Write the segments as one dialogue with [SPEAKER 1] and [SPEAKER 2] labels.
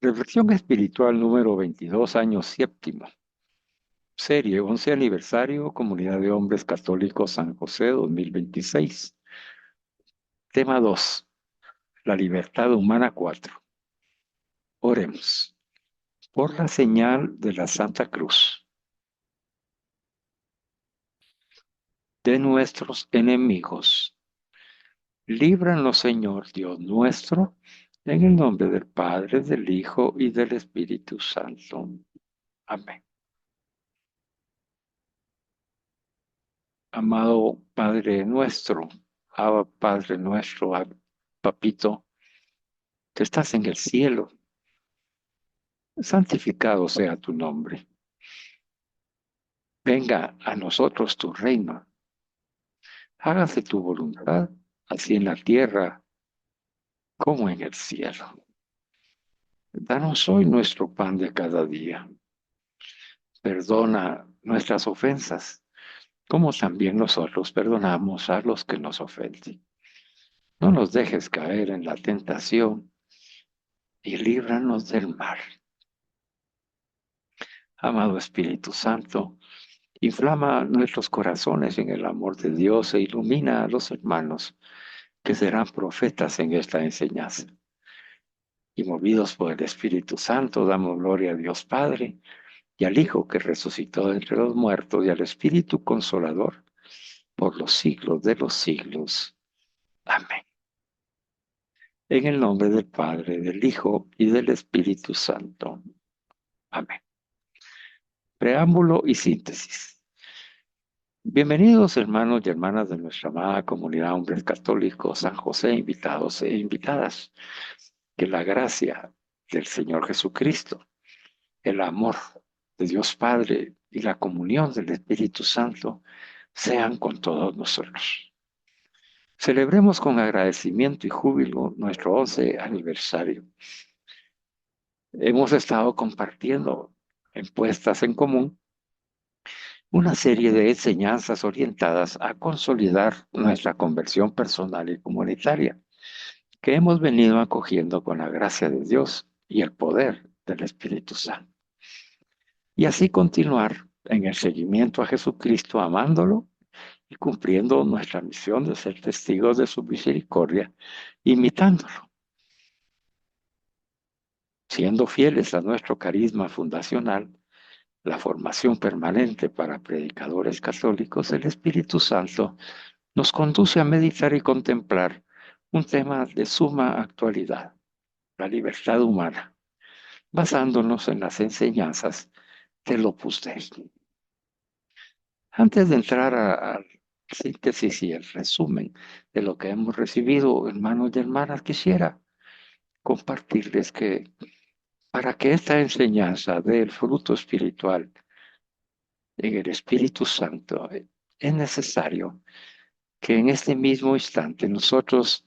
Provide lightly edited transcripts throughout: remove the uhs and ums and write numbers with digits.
[SPEAKER 1] Reflexión espiritual número 22, año séptimo. Serie 11 aniversario, Comunidad de Hombres Católicos San José 2026. Tema 2. La libertad humana 4. Oremos. Por la señal de la Santa Cruz de nuestros enemigos, líbranos, Señor Dios nuestro, en el nombre del Padre, del Hijo y del Espíritu Santo. Amén. Amado Padre nuestro, Abba Padre nuestro, Papito, que estás en el cielo, santificado sea tu nombre. Venga a nosotros tu reino. Hágase tu voluntad, así en la tierra como en el cielo. Danos hoy nuestro pan de cada día. Perdona nuestras ofensas, como también nosotros perdonamos a los que nos ofenden. No nos dejes caer en la tentación y líbranos del mal. Amado Espíritu Santo, inflama nuestros corazones en el amor de Dios e ilumina a los hermanos que serán profetas en esta enseñanza. Y movidos por el Espíritu Santo, damos gloria a Dios Padre y al Hijo que resucitó de entre los muertos y al Espíritu Consolador por los siglos de los siglos. Amén. En el nombre del Padre, del Hijo y del Espíritu Santo. Amén. Preámbulo y síntesis. Bienvenidos hermanos y hermanas de nuestra amada comunidad hombres católicos San José, invitados e invitadas. Que la gracia del Señor Jesucristo, el amor de Dios Padre y la comunión del Espíritu Santo sean con todos nosotros. Celebremos con agradecimiento y júbilo nuestro 11 aniversario. Hemos estado compartiendo en puestas en común una serie de enseñanzas orientadas a consolidar nuestra conversión personal y comunitaria, que hemos venido acogiendo con la gracia de Dios y el poder del Espíritu Santo. Y así continuar en el seguimiento a Jesucristo, amándolo y cumpliendo nuestra misión de ser testigos de su misericordia, imitándolo, siendo fieles a nuestro carisma fundacional, la formación permanente para predicadores católicos. El Espíritu Santo nos conduce a meditar y contemplar un tema de suma actualidad, la libertad humana, basándonos en las enseñanzas del Opus Dei. Antes de entrar a síntesis y el resumen de lo que hemos recibido, hermanos y hermanas, quisiera compartirles que para que esta enseñanza dé el fruto espiritual en el Espíritu Santo, es necesario que en este mismo instante nosotros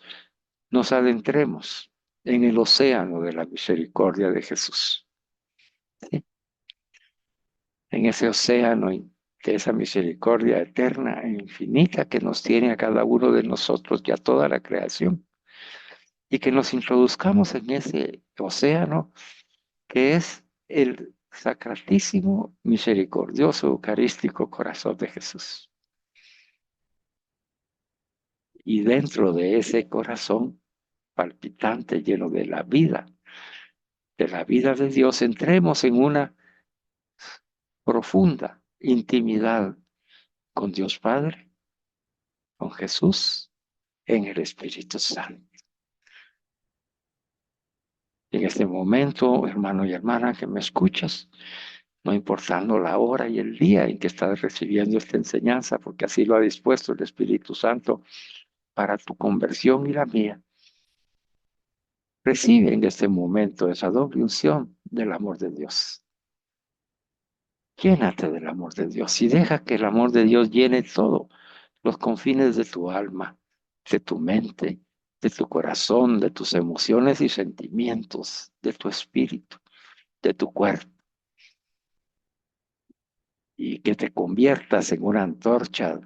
[SPEAKER 1] nos adentremos en el océano de la misericordia de Jesús. ¿Sí? En ese océano de esa misericordia eterna e infinita que nos tiene a cada uno de nosotros y a toda la creación. Y que nos introduzcamos en ese océano que es el sacratísimo, misericordioso, eucarístico corazón de Jesús. Y dentro de ese corazón palpitante, lleno de la vida de Dios, entremos en una profunda intimidad con Dios Padre, con Jesús, en el Espíritu Santo. En este momento, hermano y hermana que me escuchas, no importando la hora y el día en que estás recibiendo esta enseñanza, porque así lo ha dispuesto el Espíritu Santo para tu conversión y la mía, recibe en este momento esa doble unción del amor de Dios. Llénate del amor de Dios y deja que el amor de Dios llene todo los confines de tu alma, de tu mente, de tu corazón, de tus emociones y sentimientos, de tu espíritu, de tu cuerpo, y que te conviertas en una antorcha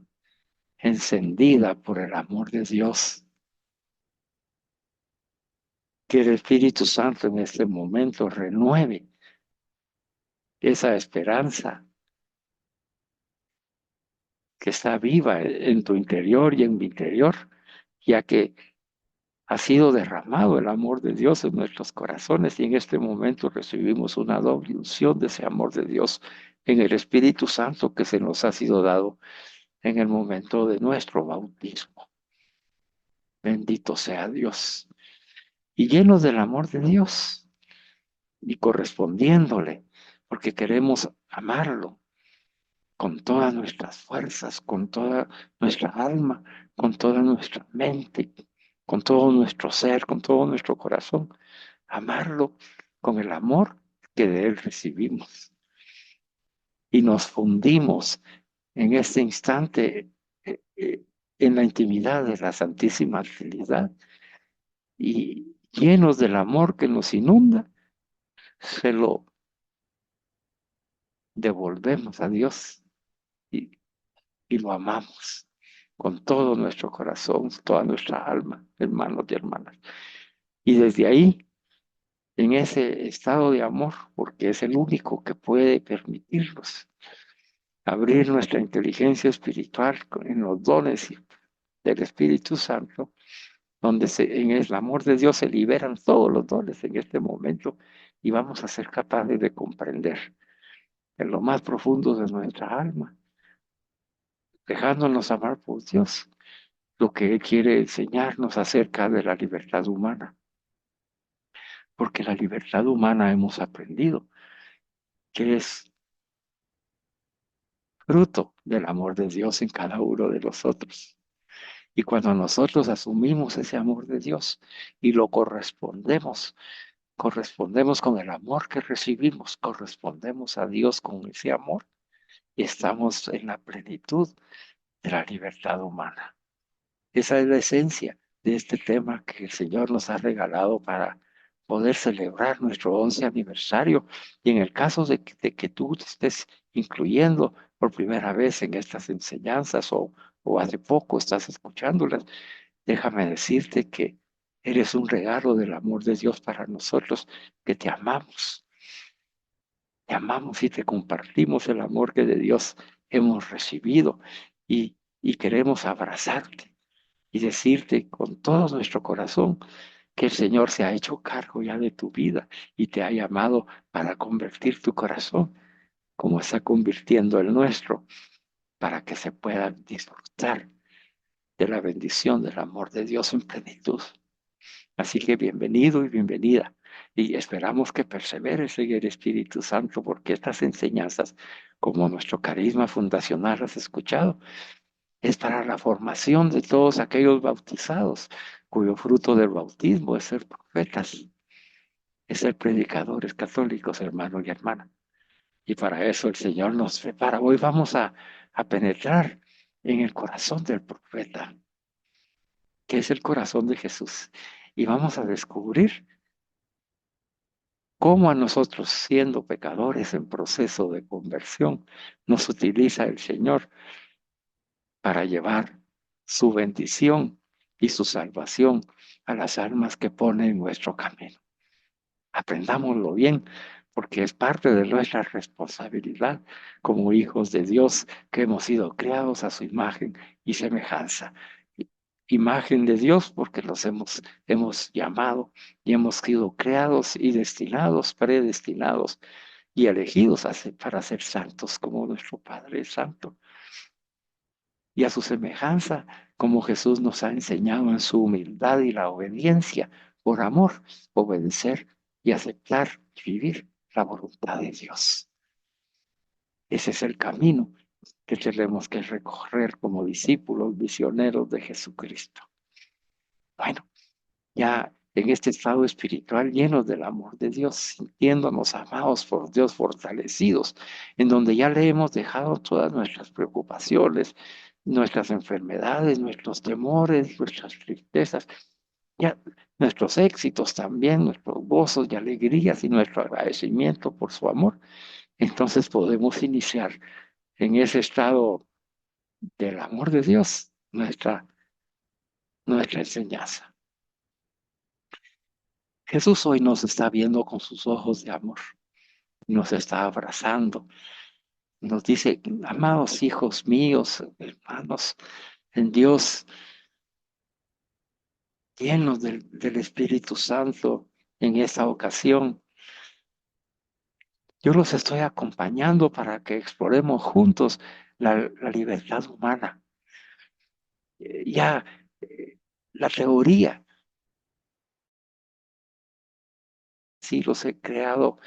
[SPEAKER 1] encendida por el amor de Dios, Que el Espíritu Santo en este momento renueve esa esperanza que está viva en tu interior y en mi interior, ya que ha sido derramado el amor de Dios en nuestros corazones y en este momento recibimos una doble unción de ese amor de Dios en el Espíritu Santo que se nos ha sido dado en el momento de nuestro bautismo. Bendito sea Dios. Y llenos del amor de Dios y correspondiéndole, porque queremos amarlo con todas nuestras fuerzas, con toda nuestra alma, con toda nuestra mente, con todo nuestro ser, con todo nuestro corazón. Amarlo con el amor que de Él recibimos. Y nos fundimos en este instante en la intimidad de la Santísima Trinidad y llenos del amor que nos inunda, se lo devolvemos a Dios y, y lo amamos con todo nuestro corazón, toda nuestra alma, hermanos y hermanas. Y desde ahí, en ese estado de amor, porque es el único que puede permitirnos abrir nuestra inteligencia espiritual en los dones del Espíritu Santo, donde en el amor de Dios se liberan todos los dones en este momento y vamos a ser capaces de comprender en lo más profundo de nuestra alma, dejándonos amar por Dios, lo que Él quiere enseñarnos acerca de la libertad humana, porque la libertad humana hemos aprendido que es fruto del amor de Dios en cada uno de nosotros. Y cuando nosotros asumimos ese amor de Dios y lo correspondemos con el amor que recibimos, correspondemos a Dios con ese amor y estamos en la plenitud de la libertad humana. Esa es la esencia de este tema que el Señor nos ha regalado para poder celebrar nuestro 11 aniversario. Y en el caso de que tú te estés incluyendo por primera vez en estas enseñanzas o hace poco estás escuchándolas, déjame decirte que eres un regalo del amor de Dios para nosotros, que te amamos y te compartimos el amor que de Dios hemos recibido y queremos abrazarte y decirte con todo nuestro corazón que el Señor se ha hecho cargo ya de tu vida y te ha llamado para convertir tu corazón como está convirtiendo el nuestro, para que se pueda disfrutar de la bendición del amor de Dios en plenitud. Así que bienvenido y bienvenida. Y esperamos que perseveres en el Espíritu Santo, porque estas enseñanzas, como nuestro carisma fundacional has escuchado, es para la formación de todos aquellos bautizados, cuyo fruto del bautismo es ser profetas, es ser predicadores católicos, hermanos y hermanas. Y para eso el Señor nos prepara. Hoy vamos a penetrar en el corazón del profeta, que es el corazón de Jesús. Y vamos a descubrir cómo a nosotros, siendo pecadores en proceso de conversión, nos utiliza el Señor para llevar su bendición y su salvación a las almas que pone en nuestro camino. Aprendámoslo bien, porque es parte de nuestra responsabilidad como hijos de Dios que hemos sido creados a su imagen y semejanza. Imagen de Dios porque los hemos llamado y hemos sido creados y destinados, predestinados y elegidos para ser santos como nuestro Padre es santo. Y a su semejanza, como Jesús nos ha enseñado en su humildad y la obediencia, por amor, obedecer y aceptar y vivir la voluntad de Dios. Ese es el camino que tenemos que recorrer como discípulos misioneros de Jesucristo. Bueno, ya en este estado espiritual llenos del amor de Dios, sintiéndonos amados por Dios, fortalecidos, en donde ya le hemos dejado todas nuestras preocupaciones, nuestras enfermedades, nuestros temores, nuestras tristezas, ya nuestros éxitos también, nuestros gozos y alegrías y nuestro agradecimiento por su amor. Entonces podemos iniciar en ese estado del amor de Dios nuestra enseñanza. Jesús hoy nos está viendo con sus ojos de amor, nos está abrazando, nos dice, amados hijos míos, hermanos, en Dios, llenos del Espíritu Santo en esta ocasión. Yo los estoy acompañando para que exploremos juntos la libertad humana. Ya la teoría, sí los he creado,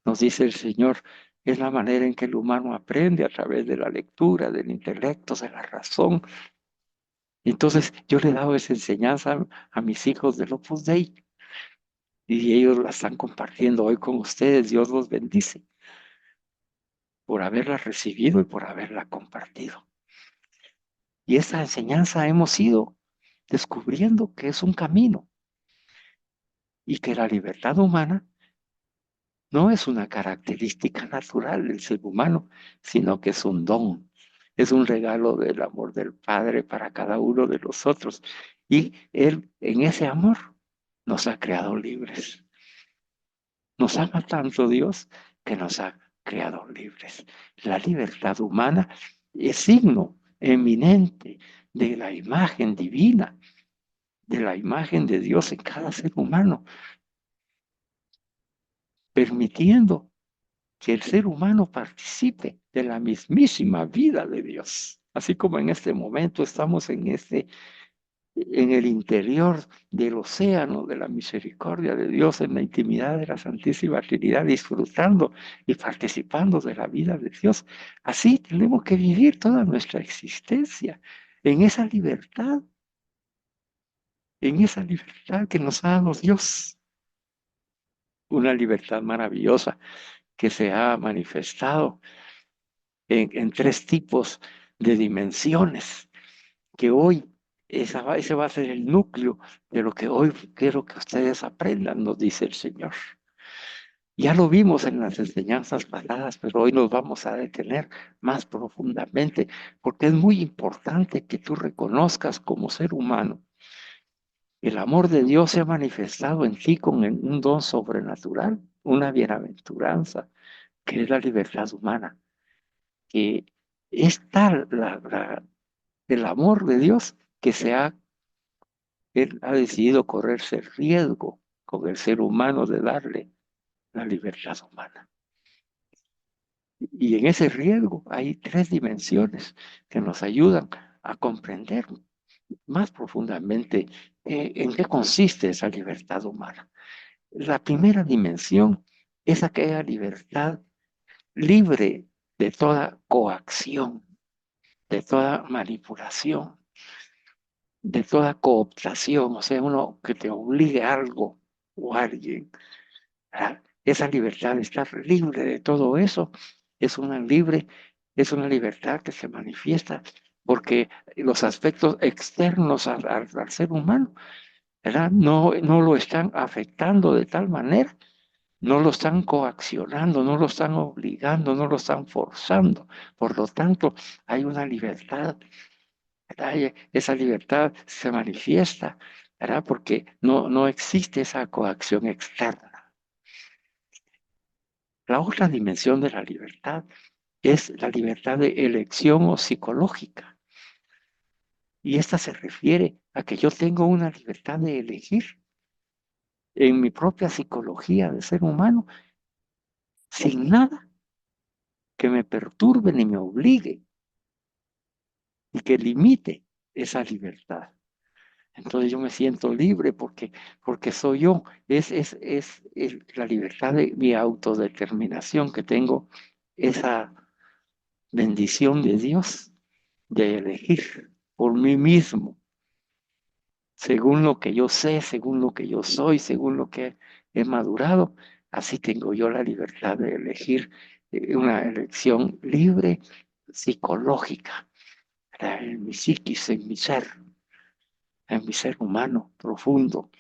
[SPEAKER 1] nos dice el Señor, es la manera en que el humano aprende a través de la lectura, del intelecto, de la razón. Entonces yo le he dado esa enseñanza a mis hijos del Opus Dei y ellos la están compartiendo hoy con ustedes. Dios los bendice por haberla recibido y por haberla compartido. Y esa enseñanza hemos ido descubriendo que es un camino y que la libertad humana no es una característica natural del ser humano, sino que es un don, es un regalo del amor del Padre para cada uno de nosotros. Y Él, en ese amor, nos ha creado libres. Nos ama tanto Dios que nos ha creado libres. La libertad humana es signo eminente de la imagen divina, de la imagen de Dios en cada ser humano, permitiendo que el ser humano participe de la mismísima vida de Dios. Así como en este momento estamos en el interior del océano de la misericordia de Dios, en la intimidad de la Santísima Trinidad, disfrutando y participando de la vida de Dios. Así tenemos que vivir toda nuestra existencia en esa libertad que nos ha dado Dios. Una libertad maravillosa que se ha manifestado en tres tipos de dimensiones, que hoy ese va a ser el núcleo de lo que hoy quiero que ustedes aprendan, nos dice el Señor. Ya lo vimos en las enseñanzas pasadas, pero hoy nos vamos a detener más profundamente, porque es muy importante que tú reconozcas como ser humano. El amor de Dios se ha manifestado en ti con un don sobrenatural, una bienaventuranza, que es la libertad humana, que es tal el amor de Dios que Él ha decidido correrse el riesgo con el ser humano de darle la libertad humana. Y en ese riesgo hay tres dimensiones que nos ayudan a comprender más profundamente en qué consiste esa libertad humana. La primera dimensión es aquella libertad libre de toda coacción, de toda manipulación, de toda cooptación, o sea, uno que te obligue a algo o a alguien. ¿Verdad? Esa libertad, estar libre de todo eso, es una libertad que se manifiesta porque los aspectos externos al ser humano, ¿verdad? No lo están afectando de tal manera, no lo están coaccionando, no lo están obligando, no lo están forzando. Por lo tanto, hay una libertad, ¿verdad? Y esa libertad se manifiesta, ¿verdad? Porque no existe esa coacción externa. La otra dimensión de la libertad es la libertad de elección o psicológica. Y esta se refiere a que yo tengo una libertad de elegir en mi propia psicología de ser humano sin nada que me perturbe ni me obligue y que limite esa libertad. Entonces yo me siento libre porque soy yo. Es la libertad de mi autodeterminación que tengo, esa bendición de Dios de elegir por mí mismo, según lo que yo sé, según lo que yo soy, según lo que he madurado. Así tengo yo la libertad de elegir una elección libre, psicológica, en mi psiquis, en mi ser humano profundo.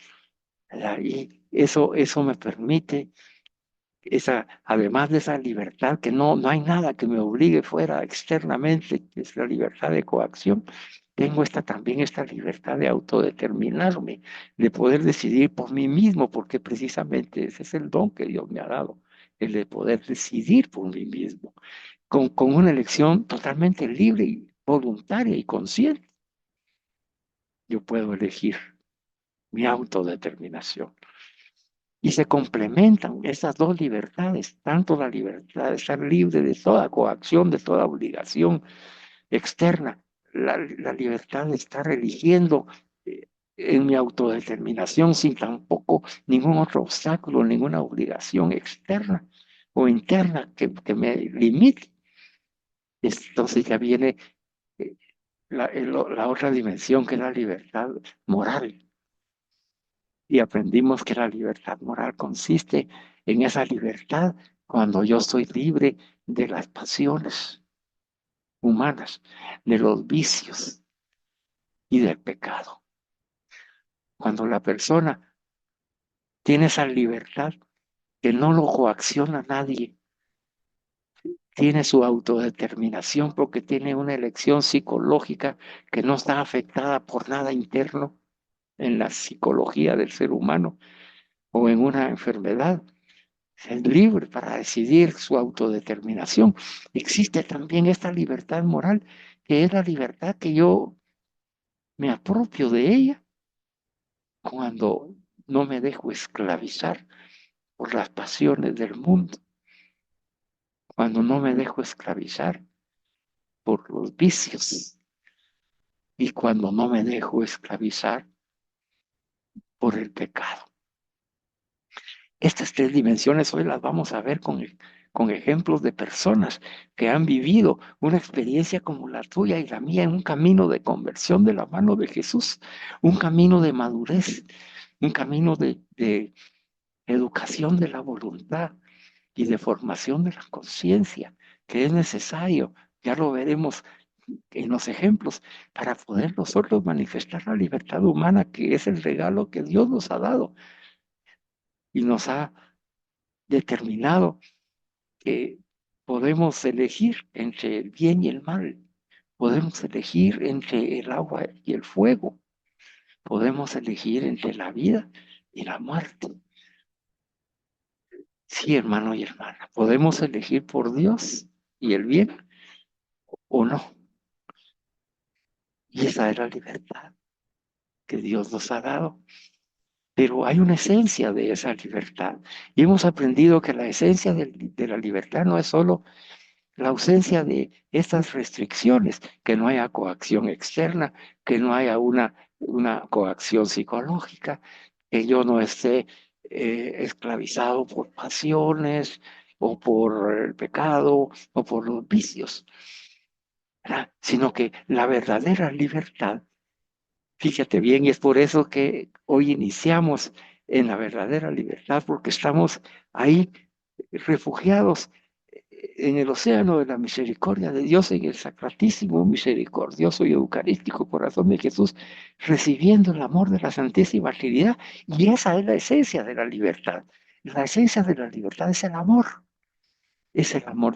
[SPEAKER 1] ¿Verdad? Y eso me permite además de esa libertad, que no hay nada que me obligue fuera externamente, que es la libertad de coacción, tengo también esta libertad de autodeterminarme, de poder decidir por mí mismo, porque precisamente ese es el don que Dios me ha dado, el de poder decidir por mí mismo, con una elección totalmente libre y voluntaria y consciente. Yo puedo elegir mi autodeterminación. Y se complementan esas dos libertades, tanto la libertad de estar libre de toda coacción, de toda obligación externa, la libertad de estar eligiendo eh, en mi autodeterminación sin tampoco ningún otro obstáculo, ninguna obligación externa o interna que me limite. Entonces ya viene eh, la otra dimensión, que es la libertad moral. Y aprendimos que la libertad moral consiste en esa libertad cuando yo soy libre de las pasiones humanas, de los vicios y del pecado. Cuando la persona tiene esa libertad que no lo coacciona nadie, tiene su autodeterminación porque tiene una elección psicológica que no está afectada por nada interno en la psicología del ser humano o en una enfermedad. Es libre para decidir su autodeterminación. Existe también esta libertad moral, que es la libertad que yo me apropio de ella cuando no me dejo esclavizar por las pasiones del mundo, cuando no me dejo esclavizar por los vicios y cuando no me dejo esclavizar por el pecado. Estas tres dimensiones hoy las vamos a ver con ejemplos de personas que han vivido una experiencia como la tuya y la mía en un camino de conversión de la mano de Jesús, un camino de madurez, un camino de educación de la voluntad y de formación de la conciencia, que es necesario, ya lo veremos en los ejemplos, para poder nosotros manifestar la libertad humana, que es el regalo que Dios nos ha dado y nos ha determinado que podemos elegir entre el bien y el mal, podemos elegir entre el agua y el fuego, podemos elegir entre la vida y la muerte. Sí, hermano y hermana, podemos elegir por Dios y el bien o no. Y esa es la libertad que Dios nos ha dado. Pero hay una esencia de esa libertad. Y hemos aprendido que la esencia de la libertad no es solo la ausencia de estas restricciones, que no haya coacción externa, que no haya una coacción psicológica, que yo no esté esclavizado por pasiones o por el pecado o por los vicios, ¿verdad? Sino que la verdadera libertad, fíjate bien, y es por eso que hoy iniciamos en la verdadera libertad, porque estamos ahí refugiados en el océano de la misericordia de Dios, en el sacratísimo, misericordioso y eucarístico corazón de Jesús, recibiendo el amor de la Santísima Trinidad. Y esa es la esencia de la libertad. La esencia de la libertad es el amor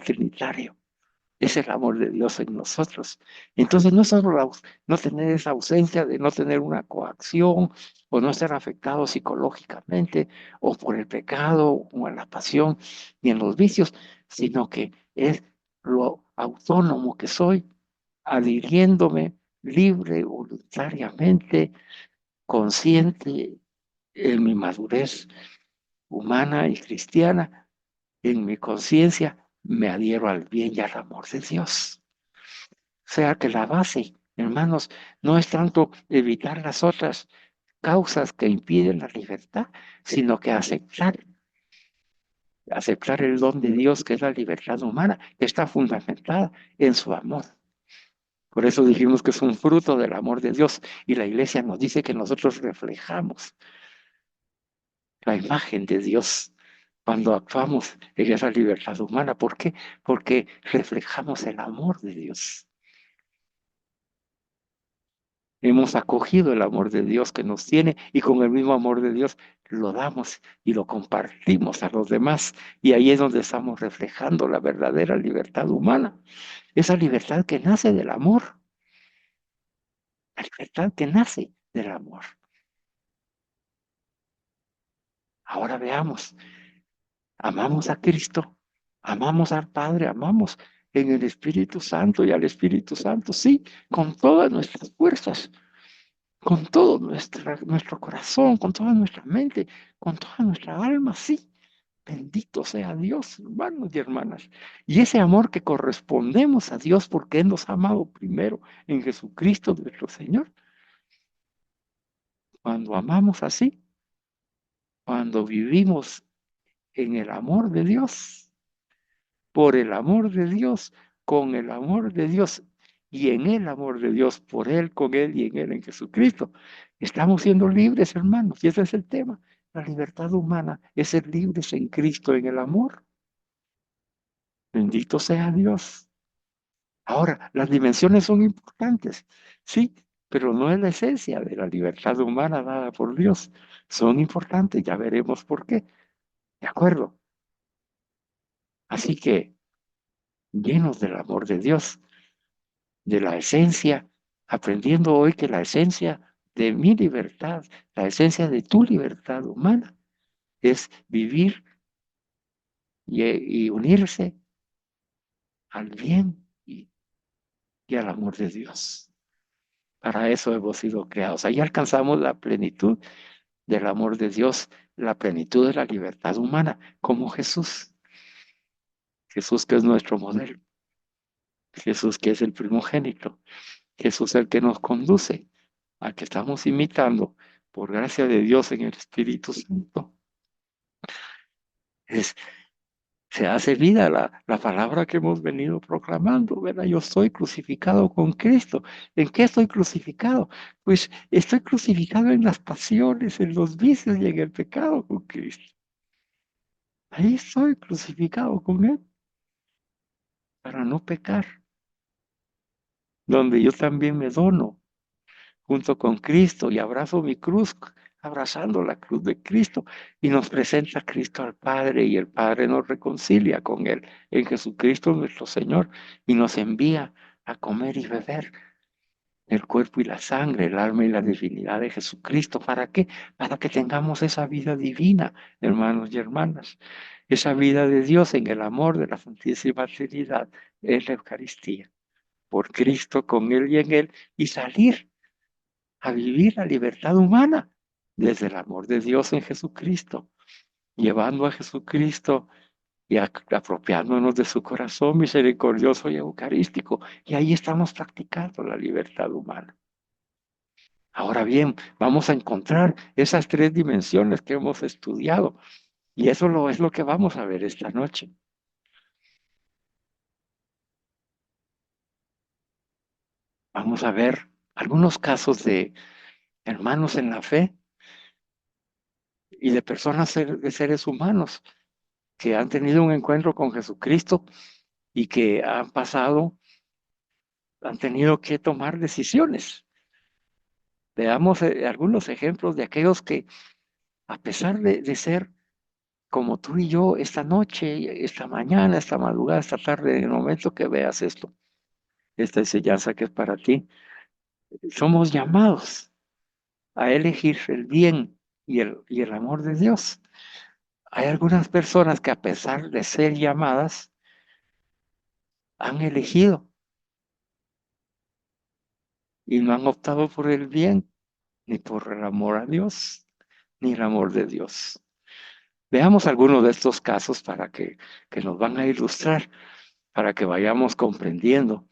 [SPEAKER 1] trinitario. Es el amor de Dios en nosotros. Entonces, no es solo no tener esa ausencia de no tener una coacción o no ser afectado psicológicamente o por el pecado o en la pasión ni en los vicios, sino que es lo autónomo que soy, adhiriéndome libre, voluntariamente, consciente en mi madurez humana y cristiana, en mi conciencia, me adhiero al bien y al amor de Dios. O sea que la base, hermanos, no es tanto evitar las otras causas que impiden la libertad, sino que aceptar el don de Dios, que es la libertad humana, que está fundamentada en su amor. Por eso dijimos que es un fruto del amor de Dios y la iglesia nos dice que nosotros reflejamos la imagen de Dios cuando actuamos en esa libertad humana. ¿Por qué? Porque reflejamos el amor de Dios. Hemos acogido el amor de Dios que nos tiene y con el mismo amor de Dios lo damos y lo compartimos a los demás. Y ahí es donde estamos reflejando la verdadera libertad humana, esa libertad que nace del amor, la libertad que nace del amor. Ahora veamos, amamos a Cristo, amamos al Padre, amamos en el Espíritu Santo y al Espíritu Santo, sí, con todas nuestras fuerzas, con todo nuestro corazón, con toda nuestra mente, con toda nuestra alma, sí. Bendito sea Dios, hermanos y hermanas. Y ese amor que correspondemos a Dios porque Él nos ha amado primero en Jesucristo nuestro Señor. Cuando amamos así, cuando vivimos en el amor de Dios, por el amor de Dios, con el amor de Dios y en el amor de Dios, por Él, con Él y en Él, en Jesucristo. Estamos siendo libres, hermanos, y ese es el tema. La libertad humana es ser libres en Cristo, en el amor. Bendito sea Dios. Ahora, las dimensiones son importantes, sí, pero no es la esencia de la libertad humana dada por Dios. Son importantes, ya veremos por qué. ¿De acuerdo? Así que, llenos del amor de Dios, de la esencia, aprendiendo hoy que la esencia de mi libertad, la esencia de tu libertad humana, es vivir y unirse al bien y al amor de Dios. Para eso hemos sido creados. Ahí alcanzamos la plenitud del amor de Dios, la plenitud de la libertad humana, como Jesús. Jesús que es nuestro modelo, Jesús que es el primogénito, Jesús el que nos conduce, al que estamos imitando por gracia de Dios en el Espíritu Santo. Es, se hace vida la palabra que hemos venido proclamando, ¿verdad? Yo estoy crucificado con Cristo. ¿En qué estoy crucificado? Pues estoy crucificado en las pasiones, en los vicios y en el pecado con Cristo. Ahí estoy crucificado con Él para no pecar, donde yo también me dono junto con Cristo y abrazo mi cruz, abrazando la cruz de Cristo y nos presenta a Cristo al Padre y el Padre nos reconcilia con Él en Jesucristo nuestro Señor y nos envía a comer y beber el cuerpo y la sangre, el alma y la divinidad de Jesucristo. ¿Para qué? Para que tengamos esa vida divina, hermanos y hermanas, esa vida de Dios en el amor de la Santísima Trinidad en la Eucaristía, por Cristo, con Él y en Él, y salir a vivir la libertad humana desde el amor de Dios en Jesucristo, llevando a Jesucristo y apropiándonos de su corazón misericordioso y eucarístico. Y ahí estamos practicando la libertad humana. Ahora bien, vamos a encontrar esas tres dimensiones que hemos estudiado y eso es lo que vamos a ver esta noche. Vamos a ver algunos casos de hermanos en la fe y de personas, de seres humanos que han tenido un encuentro con Jesucristo y que han pasado, han tenido que tomar decisiones. Veamos algunos ejemplos de aquellos que, a pesar de ser como tú y yo esta noche, esta mañana, esta madrugada, esta tarde, en el momento que veas esto, esta enseñanza que es para ti, somos llamados a elegir el bien y el amor de Dios. Hay algunas personas que a pesar de ser llamadas, han elegido y no han optado por el bien, ni por el amor a Dios, ni el amor de Dios. Veamos algunos de estos casos que nos van a ilustrar, para que vayamos comprendiendo.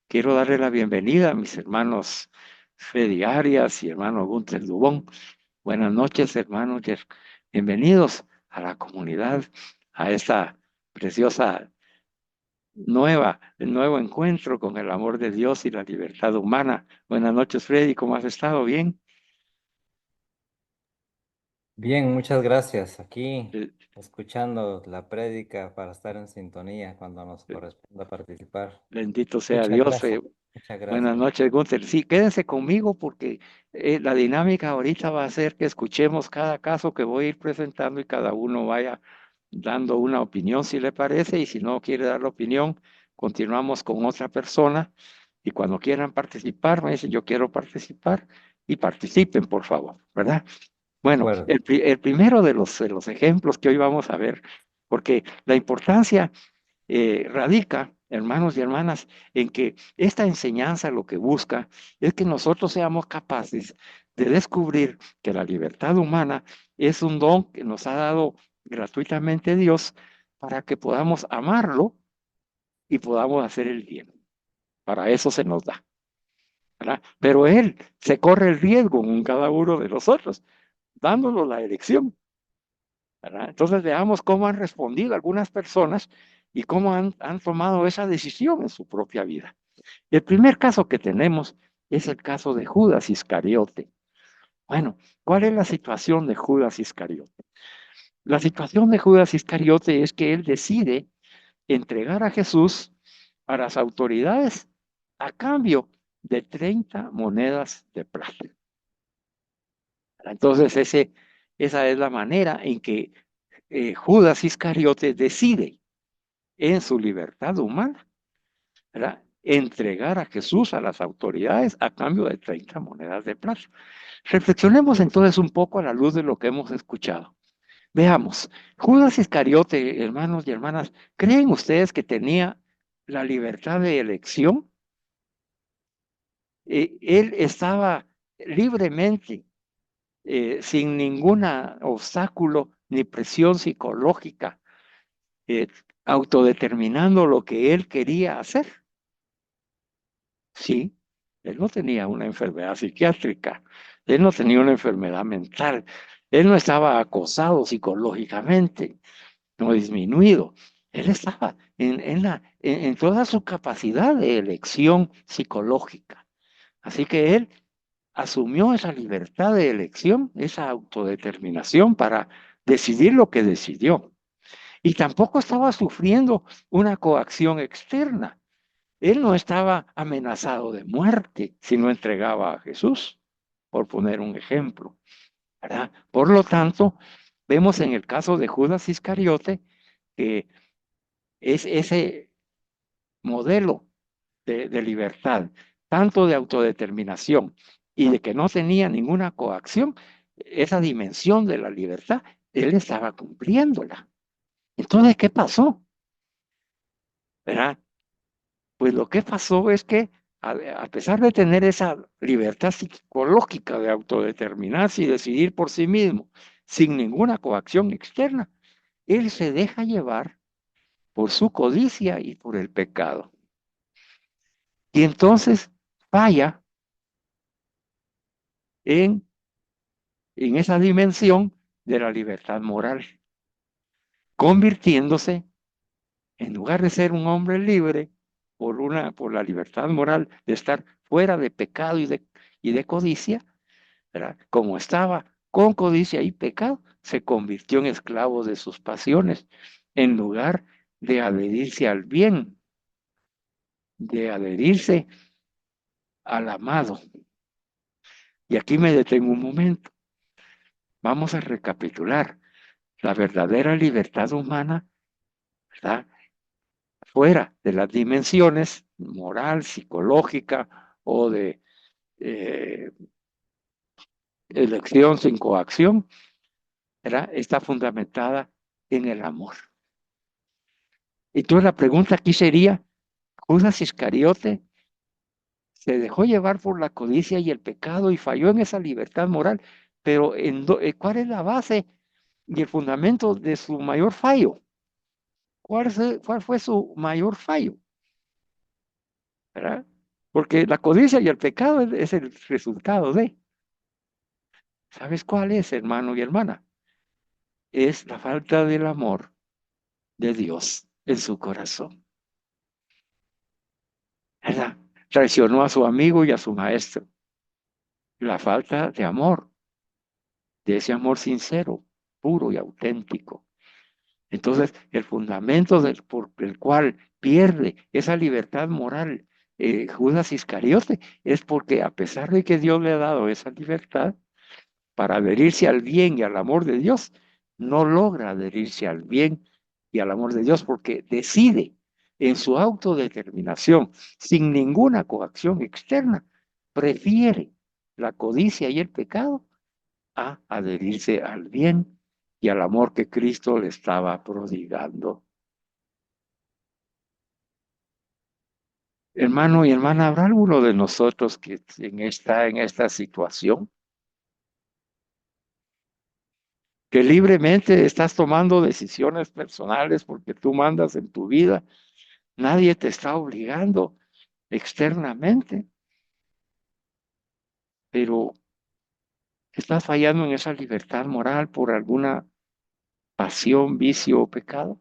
[SPEAKER 1] Quiero darle la bienvenida a mis hermanos Freddy Arias y hermano Gunther Dubón. Buenas noches, hermanos. Bienvenidos a la comunidad, a esta preciosa el nuevo encuentro con el amor de Dios y la libertad humana. Buenas noches, Freddy. ¿Cómo has estado? ¿Bien?
[SPEAKER 2] Bien, muchas gracias. Aquí
[SPEAKER 1] Eh,
[SPEAKER 2] escuchando la prédica para estar en sintonía cuando nos
[SPEAKER 1] eh,
[SPEAKER 2] corresponda participar.
[SPEAKER 1] Bendito sea
[SPEAKER 2] Muchas
[SPEAKER 1] Dios.
[SPEAKER 2] gracias. Muchas
[SPEAKER 1] Buenas
[SPEAKER 2] gracias.
[SPEAKER 1] noches, Gunther. Sí, quédense conmigo porque la dinámica ahorita va a ser que escuchemos cada caso que voy a ir presentando y cada uno vaya dando una opinión si le parece, y si no quiere dar la opinión, continuamos con otra persona, y cuando quieran participar, me dicen yo quiero participar, y participen, por favor, ¿verdad?
[SPEAKER 2] De
[SPEAKER 1] Bueno,
[SPEAKER 2] acuerdo.
[SPEAKER 1] el primero de los ejemplos que hoy vamos a ver, porque la importancia radica, hermanos y hermanas, en que esta enseñanza lo que busca es que nosotros seamos capaces de descubrir que la libertad humana es un don que nos ha dado gratuitamente Dios para que podamos amarlo y podamos hacer el bien. Para eso se nos da, ¿verdad? Pero Él se corre el riesgo en cada uno de nosotros, dándonos la elección, ¿verdad? Entonces veamos cómo han respondido algunas personas y cómo han tomado esa decisión en su propia vida. El primer caso que tenemos es el caso de Judas Iscariote. Bueno, ¿cuál es la situación de Judas Iscariote? La situación de Judas Iscariote es que él decide entregar a Jesús a las autoridades a cambio de 30 monedas de plata. Entonces, esa es la manera en que Judas Iscariote decide en su libertad humana, ¿verdad?, entregar a Jesús a las autoridades a cambio de 30 monedas de plata. Reflexionemos entonces un poco a la luz de lo que hemos escuchado. Veamos, Judas Iscariote, hermanos y hermanas, ¿creen ustedes que tenía la libertad de elección? Él estaba libremente, sin ningún obstáculo ni presión psicológica, eh, autodeterminando lo que él quería hacer. Sí, él no tenía una enfermedad psiquiátrica, él no tenía una enfermedad mental, él no estaba acosado psicológicamente, no disminuido. Él estaba en toda su capacidad de elección psicológica. Así que él asumió esa libertad de elección, esa autodeterminación para decidir lo que decidió. Y tampoco estaba sufriendo una coacción externa. Él no estaba amenazado de muerte si no entregaba a Jesús, por poner un ejemplo, ¿verdad? Por lo tanto, vemos en el caso de Judas Iscariote que es ese modelo de libertad, tanto de autodeterminación y de que no tenía ninguna coacción, esa dimensión de la libertad, él estaba cumpliéndola. Entonces, ¿qué pasó? ¿Verdad? Pues lo que pasó es que a pesar de tener esa libertad psicológica de autodeterminarse y decidir por sí mismo, sin ninguna coacción externa, él se deja llevar por su codicia y por el pecado. Y entonces falla en, en esa dimensión de la libertad moral, convirtiéndose, en lugar de ser un hombre libre por la libertad moral de estar fuera de pecado y de codicia, ¿verdad?, como estaba con codicia y pecado, se convirtió en esclavo de sus pasiones, en lugar de adherirse al bien, de adherirse al amado. Y aquí me detengo un momento. Vamos a recapitular. La verdadera libertad humana, ¿verdad?, fuera de las dimensiones moral, psicológica o de eh, elección sin coacción, ¿verdad?, está fundamentada en el amor. Entonces la pregunta aquí sería, Judas Iscariote se dejó llevar por la codicia y el pecado y falló en esa libertad moral, pero ¿cuál es la base y el fundamento de su mayor fallo? ¿Cuál fue su mayor fallo? ¿Verdad? Porque la codicia y el pecado es el resultado de, ¿sabes cuál es, hermano y hermana? Es la falta del amor de Dios en su corazón, ¿verdad? Traicionó a su amigo y a su maestro. La falta de amor. de ese amor sincero, puro y auténtico. Entonces, el fundamento por el cual pierde esa libertad moral Judas Iscariote es porque a pesar de que Dios le ha dado esa libertad para adherirse al bien y al amor de Dios, no logra adherirse al bien y al amor de Dios porque decide en su autodeterminación, sin ninguna coacción externa, prefiere la codicia y el pecado a adherirse al bien y al amor que Cristo le estaba prodigando. Hermano y hermana, ¿habrá alguno de nosotros que está en esta situación? Que libremente estás tomando decisiones personales porque tú mandas en tu vida, nadie te está obligando externamente, pero estás fallando en esa libertad moral por alguna pasión, vicio o pecado,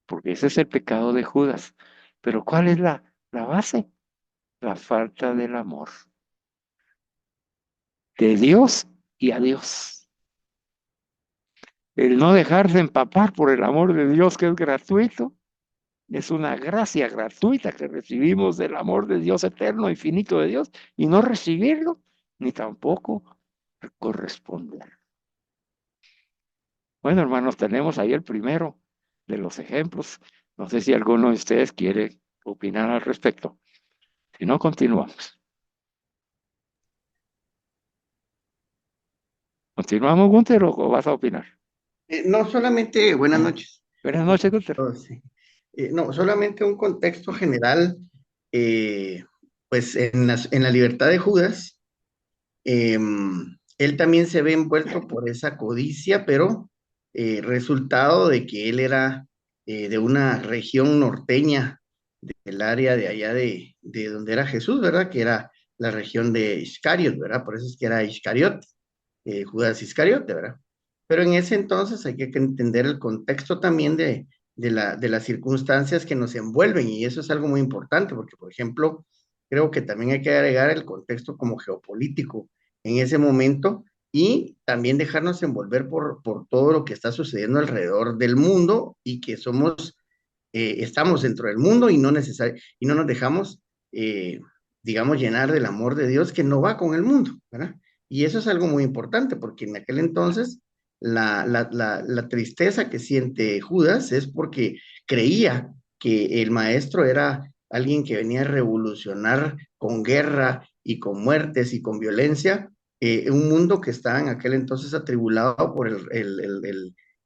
[SPEAKER 1] porque ese es el pecado de Judas. Pero ¿cuál es la base? La falta del amor de Dios y a Dios. El no dejarse empapar por el amor de Dios que es gratuito, es una gracia gratuita que recibimos del amor de Dios eterno, infinito de Dios, y no recibirlo, ni tampoco corresponder. Bueno, hermanos, tenemos ahí el primero de los ejemplos. No sé si alguno de ustedes quiere opinar al respecto. Si no, continuamos. ¿Continuamos, Gunter, o vas a opinar?
[SPEAKER 3] No solamente, buenas noches.
[SPEAKER 1] Buenas noches, Gunter.
[SPEAKER 3] Oh, sí. No, solamente un contexto general, eh, pues en la libertad de Judas, él también se ve envuelto por esa codicia, pero resultado de que él era de una región norteña del área de allá de donde era Jesús, ¿verdad? Que era la región de Iscariot, ¿verdad? Por eso es que era Iscariot, Judas Iscariote, ¿verdad? Pero en ese entonces hay que entender el contexto también de las circunstancias que nos envuelven y eso es algo muy importante porque, por ejemplo, creo que también hay que agregar el contexto como geopolítico en ese momento y también dejarnos envolver por todo lo que está sucediendo alrededor del mundo y que estamos dentro del mundo y y no nos dejamos, eh, digamos, llenar del amor de Dios que no va con el mundo, ¿verdad? Y eso es algo muy importante porque en aquel entonces la tristeza que siente Judas es porque creía que el maestro era alguien que venía a revolucionar con guerra y con muertes y con violencia un mundo que estaba en aquel entonces atribulado por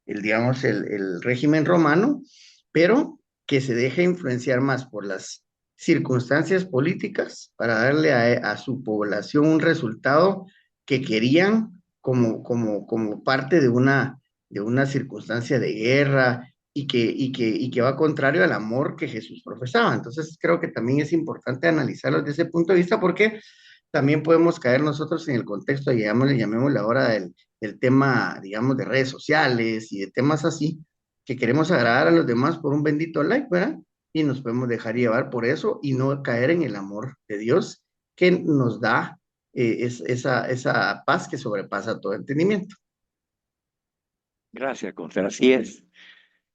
[SPEAKER 3] digamos, el régimen romano, pero que se deje influenciar más por las circunstancias políticas para darle a su población un resultado que querían como parte de una circunstancia de guerra y que va contrario al amor que Jesús profesaba. Entonces creo que también es importante analizarlo desde ese punto de vista porque también podemos caer nosotros en el contexto, llamémosle ahora del tema, digamos, de redes sociales y de temas así, que queremos agradar a los demás por un bendito like, ¿verdad? Y nos podemos dejar llevar por eso y no caer en el amor de Dios que nos da esa paz que sobrepasa todo entendimiento.
[SPEAKER 1] Gracias, Gunter. Así es.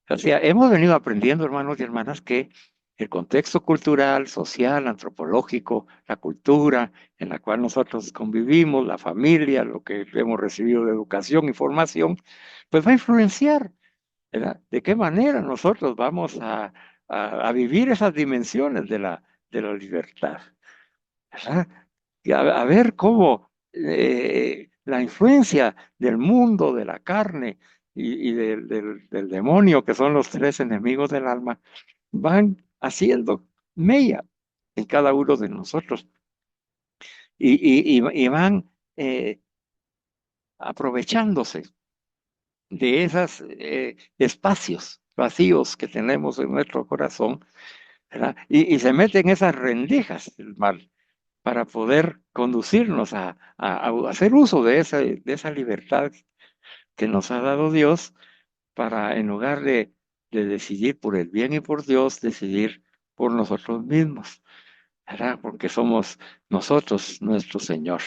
[SPEAKER 1] O sea, hemos venido aprendiendo, hermanos y hermanas, que el contexto cultural, social, antropológico, la cultura en la cual nosotros convivimos, la familia, lo que hemos recibido de educación y formación, pues va a influenciar, ¿verdad? De qué manera nosotros vamos a vivir esas dimensiones de la libertad, ¿verdad? Y a ver cómo la influencia del mundo, de la carne y del demonio, que son los tres enemigos del alma, van haciendo mella en cada uno de nosotros y van aprovechándose de esos espacios vacíos que tenemos en nuestro corazón, ¿verdad? Y se meten esas rendijas del mal para poder conducirnos a hacer uso de esa libertad que nos ha dado Dios para, en lugar de decidir por el bien y por Dios, decidir por nosotros mismos, ¿verdad? Porque somos nosotros nuestro Señor.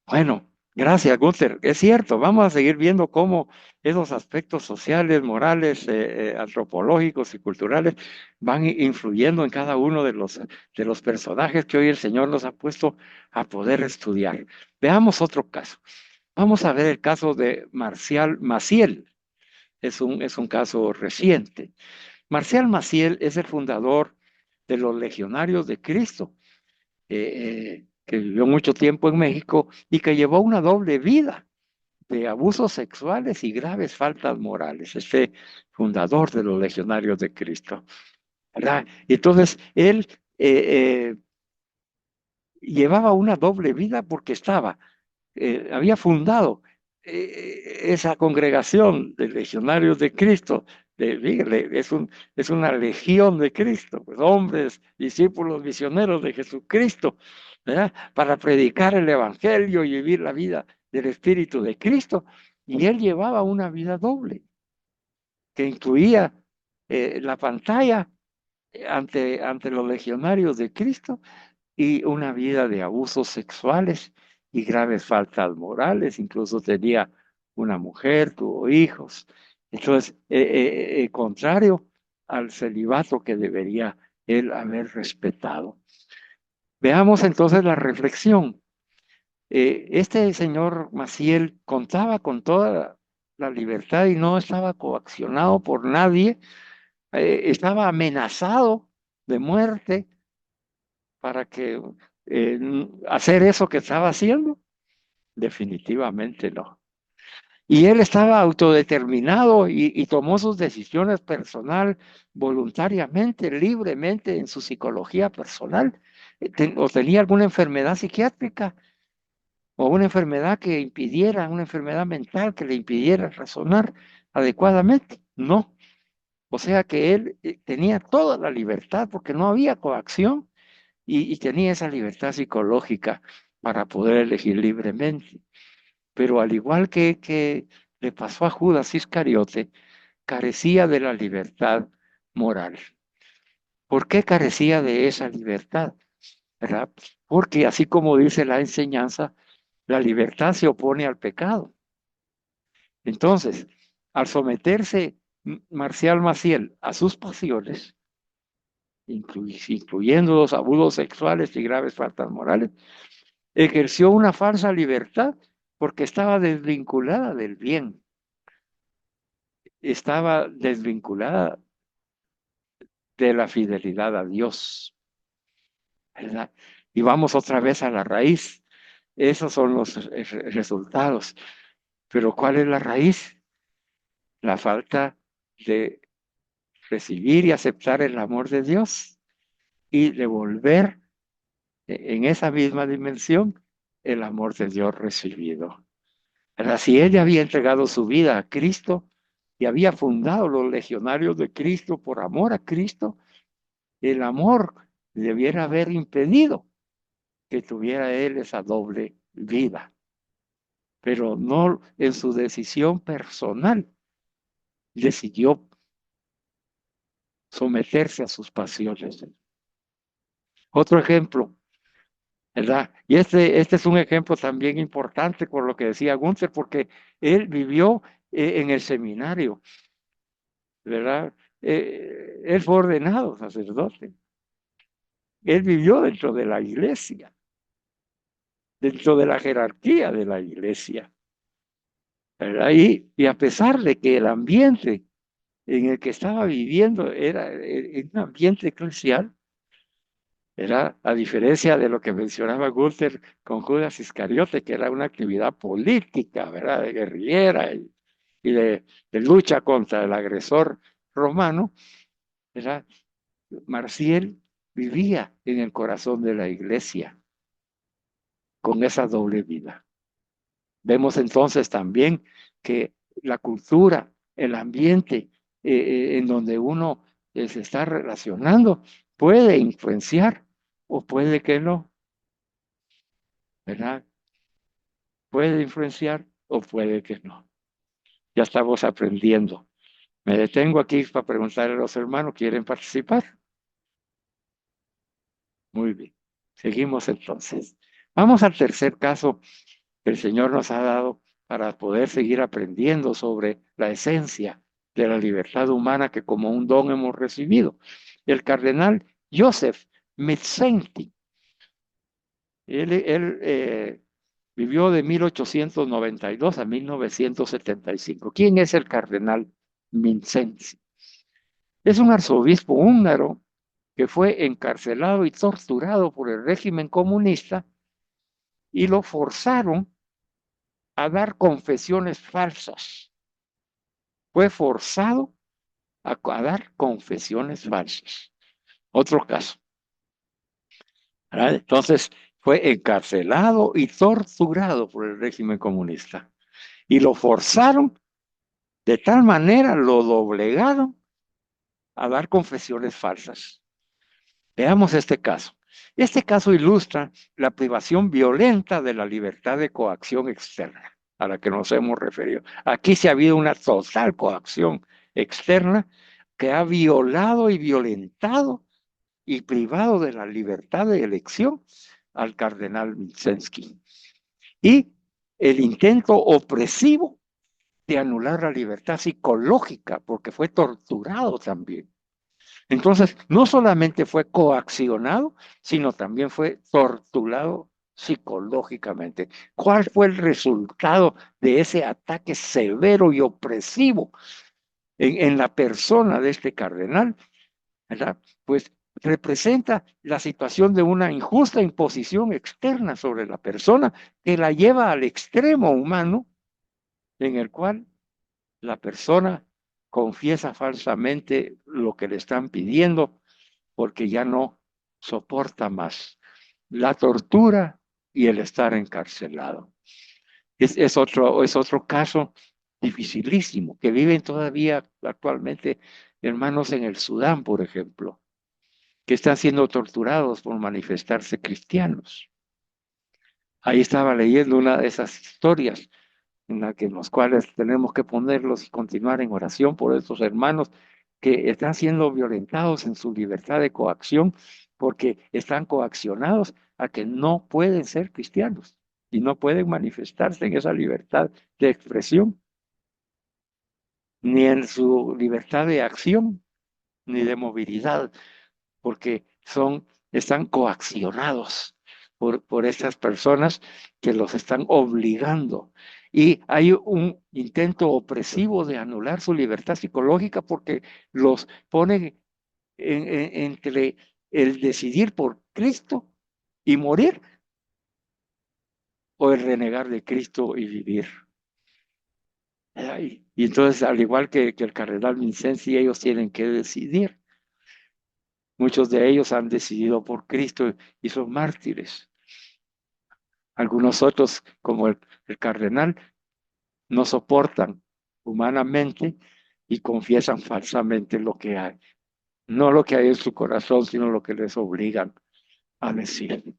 [SPEAKER 1] Bueno, Gracias, Gunther. Es cierto, vamos a seguir viendo cómo esos aspectos sociales, morales, antropológicos y culturales van influyendo en cada uno de los personajes que hoy el Señor nos ha puesto a poder estudiar. Veamos otro caso. Vamos a ver el caso de Marcial Maciel. Es un caso reciente. Marcial Maciel es el fundador de los Legionarios de Cristo, que vivió mucho tiempo en México y que llevó una doble vida de abusos sexuales y graves faltas morales, este fundador de los Legionarios de Cristo, ¿verdad? Y entonces él llevaba una doble vida porque había fundado esa congregación de Legionarios de Cristo. Es una legión de Cristo, pues hombres, discípulos, misioneros de Jesucristo, ¿verdad? Para predicar el Evangelio y vivir la vida del Espíritu de Cristo. Y él llevaba una vida doble, que incluía la pantalla ante los legionarios de Cristo y una vida de abusos sexuales y graves faltas morales. Incluso tenía una mujer, tuvo hijos. Entonces, contrario al celibato que debería él haber respetado. Veamos entonces la reflexión. Este señor Maciel contaba con toda la libertad y no estaba coaccionado por nadie, estaba amenazado de muerte para que hacer eso que estaba haciendo. Definitivamente no. Y él estaba autodeterminado y tomó sus decisiones personal, voluntariamente, libremente en su psicología personal. O tenía alguna enfermedad psiquiátrica o una enfermedad que impidiera, una enfermedad mental que le impidiera razonar adecuadamente. No. O sea que él tenía toda la libertad porque no había coacción y tenía esa libertad psicológica para poder elegir libremente. Pero al igual que le pasó a Judas Iscariote, carecía de la libertad moral. ¿Por qué carecía de esa libertad? ¿Verdad? Porque así como dice la enseñanza, la libertad se opone al pecado. Entonces, al someterse Marcial Maciel a sus pasiones, incluyendo los abusos sexuales y graves faltas morales, ejerció una falsa libertad porque estaba desvinculada del bien, estaba desvinculada de la fidelidad a Dios, ¿verdad? Y vamos otra vez a la raíz. Esos son los resultados. Pero ¿cuál es la raíz? La falta de recibir y aceptar el amor de Dios y devolver en esa misma dimensión el amor de Dios recibido. Si ella había entregado su vida a Cristo y había fundado los legionarios de Cristo por amor a Cristo, el amor debiera haber impedido que tuviera él esa doble vida, pero no en su decisión personal decidió someterse a sus pasiones. Otro ejemplo, ¿verdad? Y este es un ejemplo también importante por lo que decía Gunther, porque él vivió en el seminario, ¿verdad? Él fue ordenado sacerdote. Él vivió dentro de la iglesia, dentro de la jerarquía de la iglesia, ¿verdad? Y a pesar de que el ambiente en el que estaba viviendo era un ambiente eclesial, era a diferencia de lo que mencionaba Gunther con Judas Iscariote, que era una actividad política, ¿verdad? De guerrillera y de lucha contra el agresor romano, ¿verdad? Marcial vivía en el corazón de la iglesia con esa doble vida. Vemos entonces también que la cultura, el ambiente en donde uno se está relacionando puede influenciar o puede que no, ¿verdad? Puede influenciar o puede que no. Ya estamos aprendiendo. Me detengo aquí para preguntarle a los hermanos, ¿quieren participar? Muy bien. Seguimos entonces. Vamos al tercer caso el Señor nos ha dado para poder seguir aprendiendo sobre la esencia de la libertad humana que como un don hemos recibido. El cardenal Joseph Mizenti, él vivió de 1892 a 1975. ¿Quién es el cardenal Mincenzi? Es un arzobispo húngaro que fue encarcelado y torturado por el régimen comunista y lo forzaron a dar confesiones falsas. Fue forzado a dar confesiones falsas. Otro caso. ¿Verdad? Entonces fue encarcelado y torturado por el régimen comunista. Y lo forzaron, de tal manera lo doblegaron a dar confesiones falsas. Veamos este caso. Este caso ilustra la privación violenta de la libertad de coacción externa a la que nos hemos referido. Aquí se ha habido una total coacción externa que ha violado y violentado y privado de la libertad de elección al cardenal Wincenski. Y el intento opresivo de anular la libertad psicológica, porque fue torturado también. Entonces, no solamente fue coaccionado, sino también fue torturado psicológicamente. ¿Cuál fue el resultado de ese ataque severo y opresivo en la persona de este cardenal? ¿Verdad? Pues representa la situación de una injusta imposición externa sobre la persona que la lleva al extremo humano en el cual la persona confiesa falsamente lo que le están pidiendo porque ya no soporta más la tortura y el estar encarcelado. Es otro caso dificilísimo que viven todavía actualmente hermanos en el Sudán, por ejemplo, que están siendo torturados por manifestarse cristianos. Ahí estaba leyendo una de esas historias en los cuales tenemos que ponerlos y continuar en oración por estos hermanos que están siendo violentados en su libertad de coacción porque están coaccionados a que no pueden ser cristianos y no pueden manifestarse en esa libertad de expresión, ni en su libertad de acción, ni de movilidad, porque están coaccionados por estas personas que los están obligando. Y hay un intento opresivo de anular su libertad psicológica porque los ponen entre el decidir por Cristo y morir o el renegar de Cristo y vivir. Y entonces, al igual que el cardenal Vincenzi, ellos tienen que decidir. Muchos de ellos han decidido por Cristo y son mártires. Algunos otros, como el cardenal, no soportan humanamente y confiesan falsamente lo que hay. No lo que hay en su corazón, sino lo que les obligan a decir.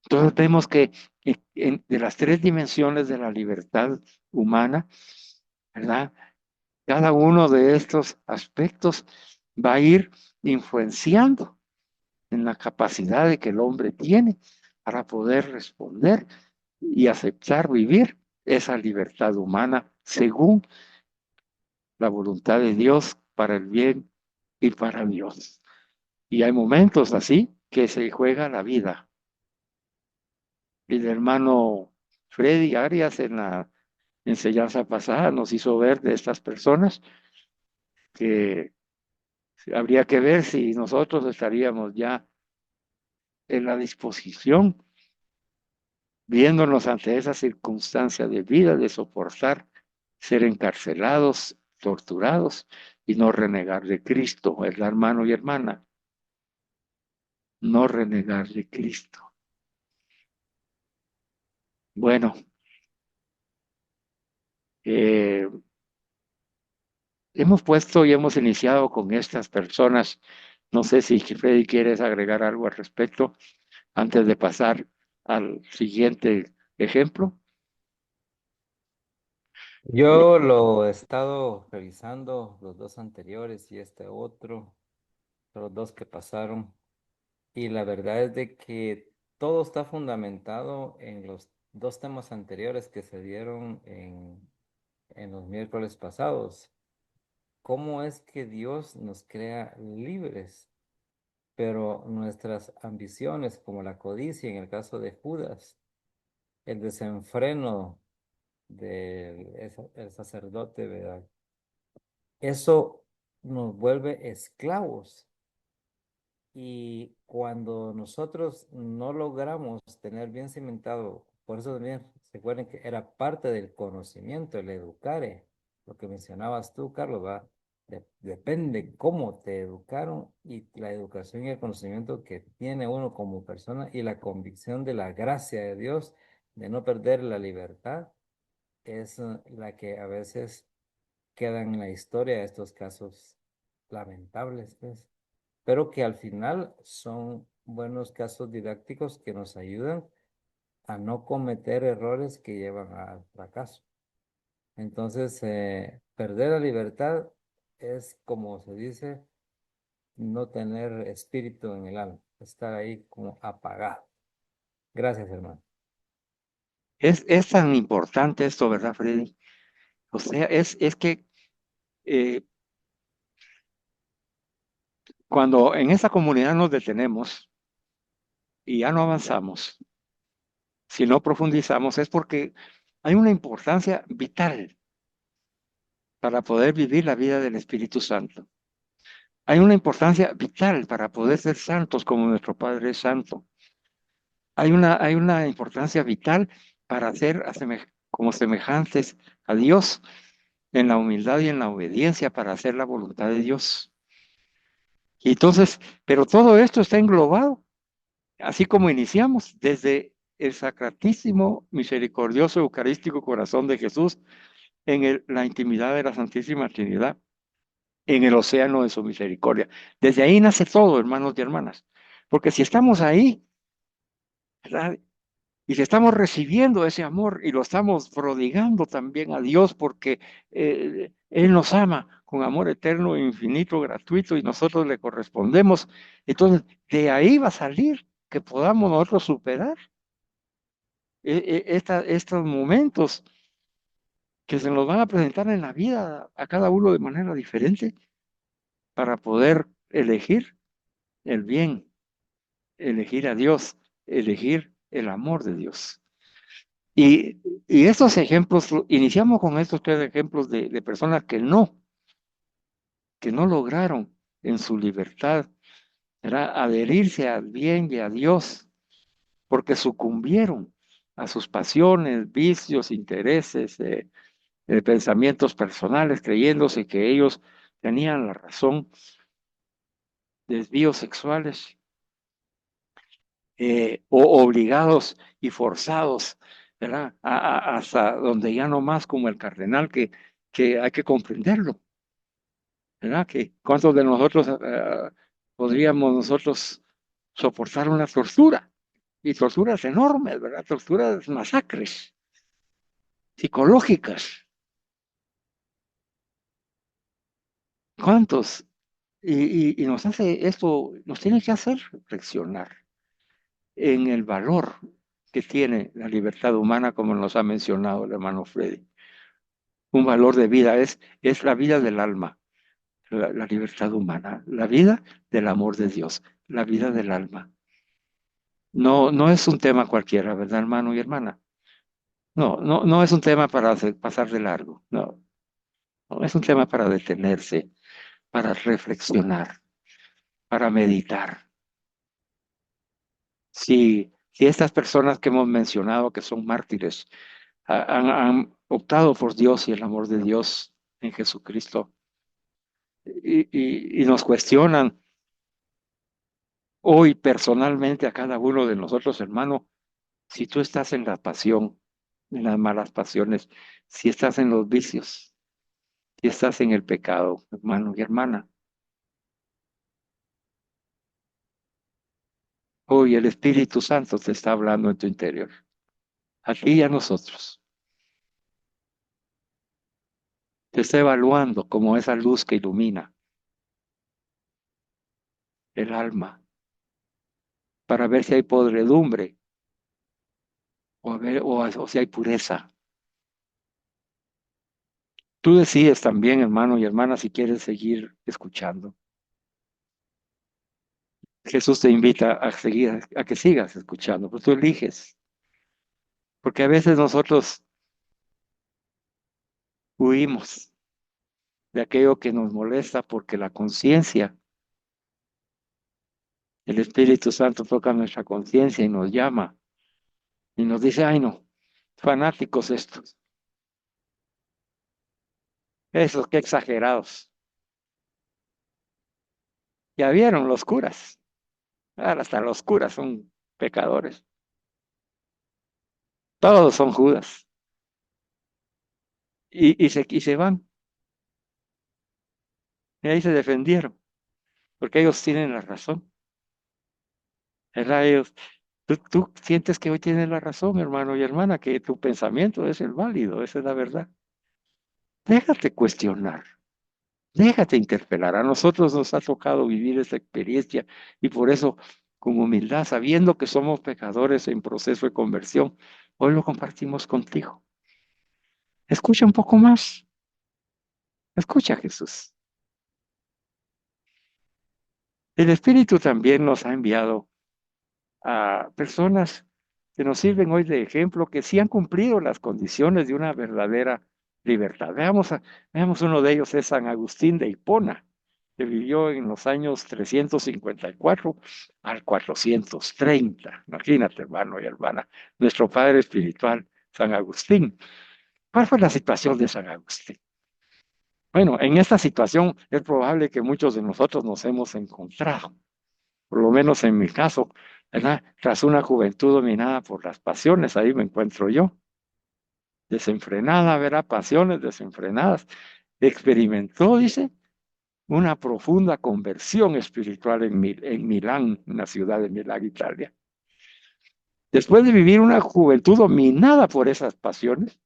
[SPEAKER 1] Entonces vemos que de las tres dimensiones de la libertad humana, ¿verdad? Cada uno de estos aspectos va a ir influenciando en la capacidad de que el hombre tiene para poder responder y aceptar vivir esa libertad humana según la voluntad de Dios para el bien y para Dios. Y hay momentos así que se juega la vida. El hermano Freddy Arias en la enseñanza pasada nos hizo ver de estas personas que habría que ver si nosotros estaríamos ya en la disposición, viéndonos ante esa circunstancia de vida, de soportar ser encarcelados, torturados y no renegar de Cristo, el hermano y hermana, no renegar de Cristo. Bueno, eh, hemos puesto y hemos iniciado con estas personas. No sé si Freddy quieres agregar algo al respecto antes de pasar al siguiente ejemplo.
[SPEAKER 2] Yo lo he estado revisando, los dos anteriores y este otro, los dos que pasaron, y la verdad es de que todo está fundamentado en los dos temas anteriores que se dieron en los miércoles pasados. ¿Cómo es que Dios nos crea libres? Pero nuestras ambiciones, como la codicia en el caso de Judas, el desenfreno del sacerdote, ¿verdad? Eso nos vuelve esclavos. Y cuando nosotros no logramos tener bien cimentado, por eso también se acuerdan que era parte del conocimiento, el educar, lo que mencionabas tú, Carlos, va, depende cómo te educaron y la educación y el conocimiento que tiene uno como persona y la convicción de la gracia de Dios de no perder la libertad es la que a veces quedan en la historia de estos casos lamentables, pues, pero que al final son buenos casos didácticos que nos ayudan a no cometer errores que llevan al fracaso. Entonces, perder la libertad es, como se dice, no tener espíritu en el alma, estar ahí como apagado. Gracias, hermano.
[SPEAKER 1] Es tan importante esto, ¿verdad, Freddy? O sea, es que eh, cuando en esa comunidad nos detenemos y ya no avanzamos, si no profundizamos, es porque hay una importancia vital para poder vivir la vida del Espíritu Santo. Hay una importancia vital para poder ser santos como nuestro Padre es santo. Hay una importancia vital para ser como semejantes a Dios en la humildad y en la obediencia para hacer la voluntad de Dios. Y entonces, pero todo esto está englobado, así como iniciamos, desde el sacratísimo, misericordioso, eucarístico corazón de Jesús en la intimidad de la Santísima Trinidad, en el océano de su misericordia. Desde ahí nace todo, hermanos y hermanas. Porque si estamos ahí, ¿verdad? Y si estamos recibiendo ese amor y lo estamos prodigando también a Dios porque Él nos ama con amor eterno, infinito, gratuito y nosotros le correspondemos, entonces de ahí va a salir que podamos nosotros superar estos momentos que se nos van a presentar en la vida a cada uno de manera diferente para poder elegir el bien, elegir a Dios, elegir el amor de Dios. Y estos ejemplos, iniciamos con estos tres ejemplos de personas que no lograron en su libertad, era adherirse al bien y a Dios, porque sucumbieron a sus pasiones, vicios, intereses, pensamientos personales, creyéndose que ellos tenían la razón, desvíos sexuales, o obligados y forzados, ¿verdad? Hasta donde ya no más como el cardenal que hay que comprenderlo, ¿verdad? Que cuántos de nosotros podríamos nosotros soportar una tortura y torturas enormes, ¿verdad? Torturas, masacres psicológicas. ¿Cuántos? Y nos hace esto, nos tiene que hacer reflexionar en el valor que tiene la libertad humana, como nos ha mencionado el hermano Freddy. Un valor de vida es la vida del alma, la libertad humana, la vida del amor de Dios, la vida del alma. No, no es un tema cualquiera, ¿verdad, hermano y hermana? No, no, no es un tema para pasar de largo, no, no es un tema para detenerse, para reflexionar, para meditar. Si estas personas que hemos mencionado que son mártires han optado por Dios y el amor de Dios en Jesucristo y nos cuestionan hoy personalmente a cada uno de nosotros, hermano, si tú estás en la pasión, en las malas pasiones, si estás en los vicios, si estás en el pecado, hermano y hermana, hoy el Espíritu Santo te está hablando en tu interior, a ti y a nosotros. Te está evaluando como esa luz que ilumina el alma para ver si hay podredumbre o si hay pureza. Tú decides también, hermano y hermana, si quieres seguir escuchando. Jesús te invita a seguir, a que sigas escuchando, pues tú eliges. Porque a veces nosotros huimos de aquello que nos molesta porque la conciencia, el Espíritu Santo toca nuestra conciencia y nos llama y nos dice, ay no, fanáticos estos, esos qué exagerados. Ya vieron los curas, ahora hasta los curas son pecadores, todos son Judas y se van, y ahí se defendieron, porque ellos tienen la razón, ¿verdad? Tú sientes que hoy tienes la razón, hermano y hermana, que tu pensamiento es el válido, esa es la verdad. Déjate cuestionar. Déjate interpelar. A nosotros nos ha tocado vivir esta experiencia y por eso, con humildad, sabiendo que somos pecadores en proceso de conversión, hoy lo compartimos contigo. Escucha un poco más. Escucha a Jesús. El Espíritu también nos ha enviado a personas que nos sirven hoy de ejemplo, que sí han cumplido las condiciones de una verdadera libertad. Veamos uno de ellos, es San Agustín de Hipona, que vivió en los años 354 al 430. Imagínate, hermano y hermana, nuestro padre espiritual, San Agustín. ¿Cuál fue la situación de San Agustín? Bueno, en esta situación es probable que muchos de nosotros nos hemos encontrado, por lo menos en mi caso, ¿verdad? Tras una juventud dominada por las pasiones, ahí me encuentro yo, desenfrenada, ¿verdad? Pasiones desenfrenadas. Experimentó, dice, una profunda conversión espiritual en Milán, en la ciudad de Milán, Italia. Después de vivir una juventud dominada por esas pasiones,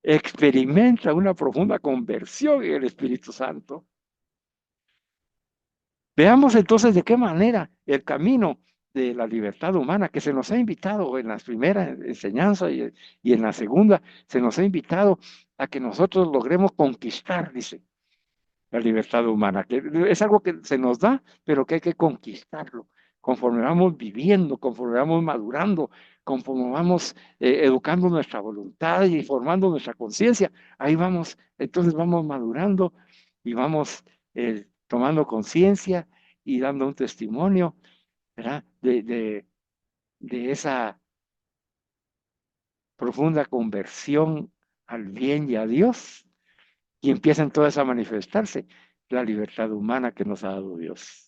[SPEAKER 1] experimenta una profunda conversión en el Espíritu Santo. Veamos entonces de qué manera el camino de la libertad humana que se nos ha invitado en las primeras enseñanzas y en la segunda, se nos ha invitado a que nosotros logremos conquistar, dice, la libertad humana, que es algo que se nos da, pero que hay que conquistarlo. Conforme vamos viviendo, conforme vamos madurando, conforme vamos educando nuestra voluntad y formando nuestra conciencia, ahí vamos, entonces vamos madurando y vamos tomando conciencia y dando un testimonio, ¿verdad? De esa profunda conversión al bien y a Dios, y empieza entonces a manifestarse la libertad humana que nos ha dado Dios.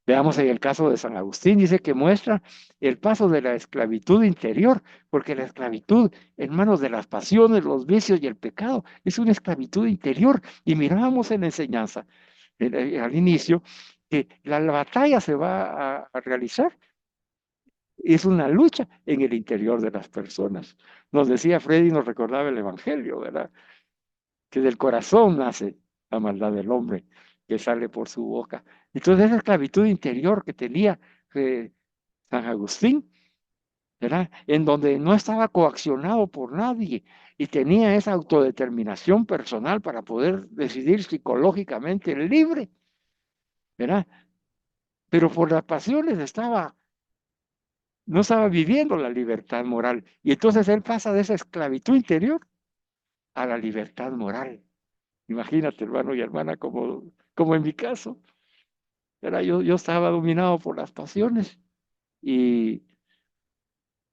[SPEAKER 1] Veamos en el caso de San Agustín, dice que muestra el paso de la esclavitud interior, porque la esclavitud en manos de las pasiones, los vicios y el pecado es una esclavitud interior. Y mirábamos en la enseñanza al inicio que la batalla se va a realizar. Es una lucha en el interior de las personas. Nos decía Freddy, nos recordaba el Evangelio, ¿verdad? Que del corazón nace la maldad del hombre, que sale por su boca. Entonces esa esclavitud interior que tenía San Agustín, ¿verdad? En donde no estaba coaccionado por nadie y tenía esa autodeterminación personal para poder decidir psicológicamente libre, ¿verdad? Pero por las pasiones no estaba viviendo la libertad moral. Y entonces él pasa de esa esclavitud interior a la libertad moral. Imagínate, hermano y hermana, como en mi caso. Yo estaba dominado por las pasiones y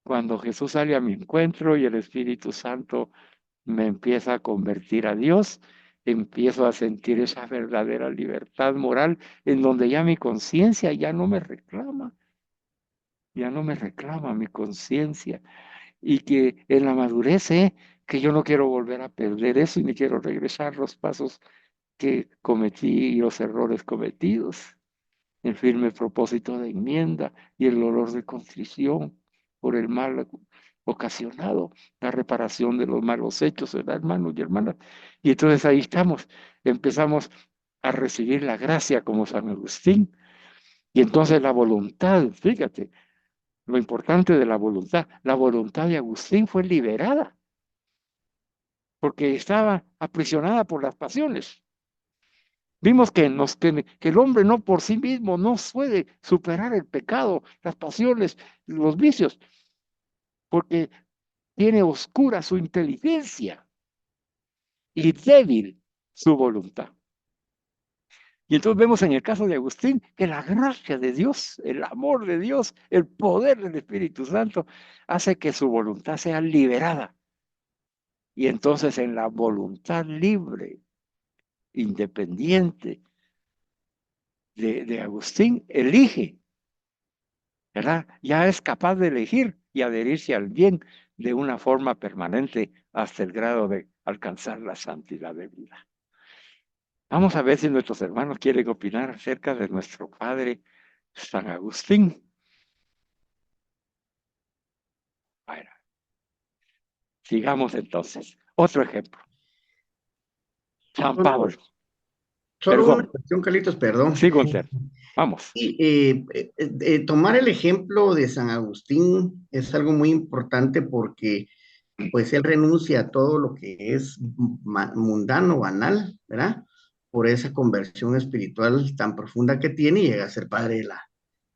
[SPEAKER 1] cuando Jesús sale a mi encuentro y el Espíritu Santo me empieza a convertir a Dios, empiezo a sentir esa verdadera libertad moral en donde ya mi conciencia ya no me reclama mi conciencia y que en la madurez sé que yo no quiero volver a perder eso y ni quiero regresar los pasos que cometí y los errores cometidos. El firme propósito de enmienda y el dolor de contrición por el mal ocasionado, la reparación de los malos hechos, ¿verdad, hermanos y hermanas? Y entonces ahí estamos, empezamos a recibir la gracia como San Agustín, y entonces la voluntad, fíjate, lo importante de la voluntad de Agustín fue liberada, porque estaba aprisionada por las pasiones. Vimos que el hombre no por sí mismo no puede superar el pecado, las pasiones, los vicios, porque tiene oscura su inteligencia y débil su voluntad. Y entonces vemos en el caso de Agustín que la gracia de Dios, el amor de Dios, el poder del Espíritu Santo hace que su voluntad sea liberada. Y entonces en la voluntad libre, independiente de Agustín, elige, ¿verdad? Ya es capaz de elegir y adherirse al bien de una forma permanente hasta el grado de alcanzar la santidad de vida. Vamos a ver si nuestros hermanos quieren opinar acerca de nuestro padre San Agustín. Bueno, sigamos entonces. Otro ejemplo. San Pablo.
[SPEAKER 3] Solo una
[SPEAKER 1] Perdón.
[SPEAKER 3] cuestión, Carlitos, perdón.
[SPEAKER 1] Sí, Gunter. Vamos.
[SPEAKER 3] Y tomar el ejemplo de San Agustín es algo muy importante porque pues él renuncia a todo lo que es mundano, banal, ¿verdad? Por esa conversión espiritual tan profunda que tiene y llega a ser padre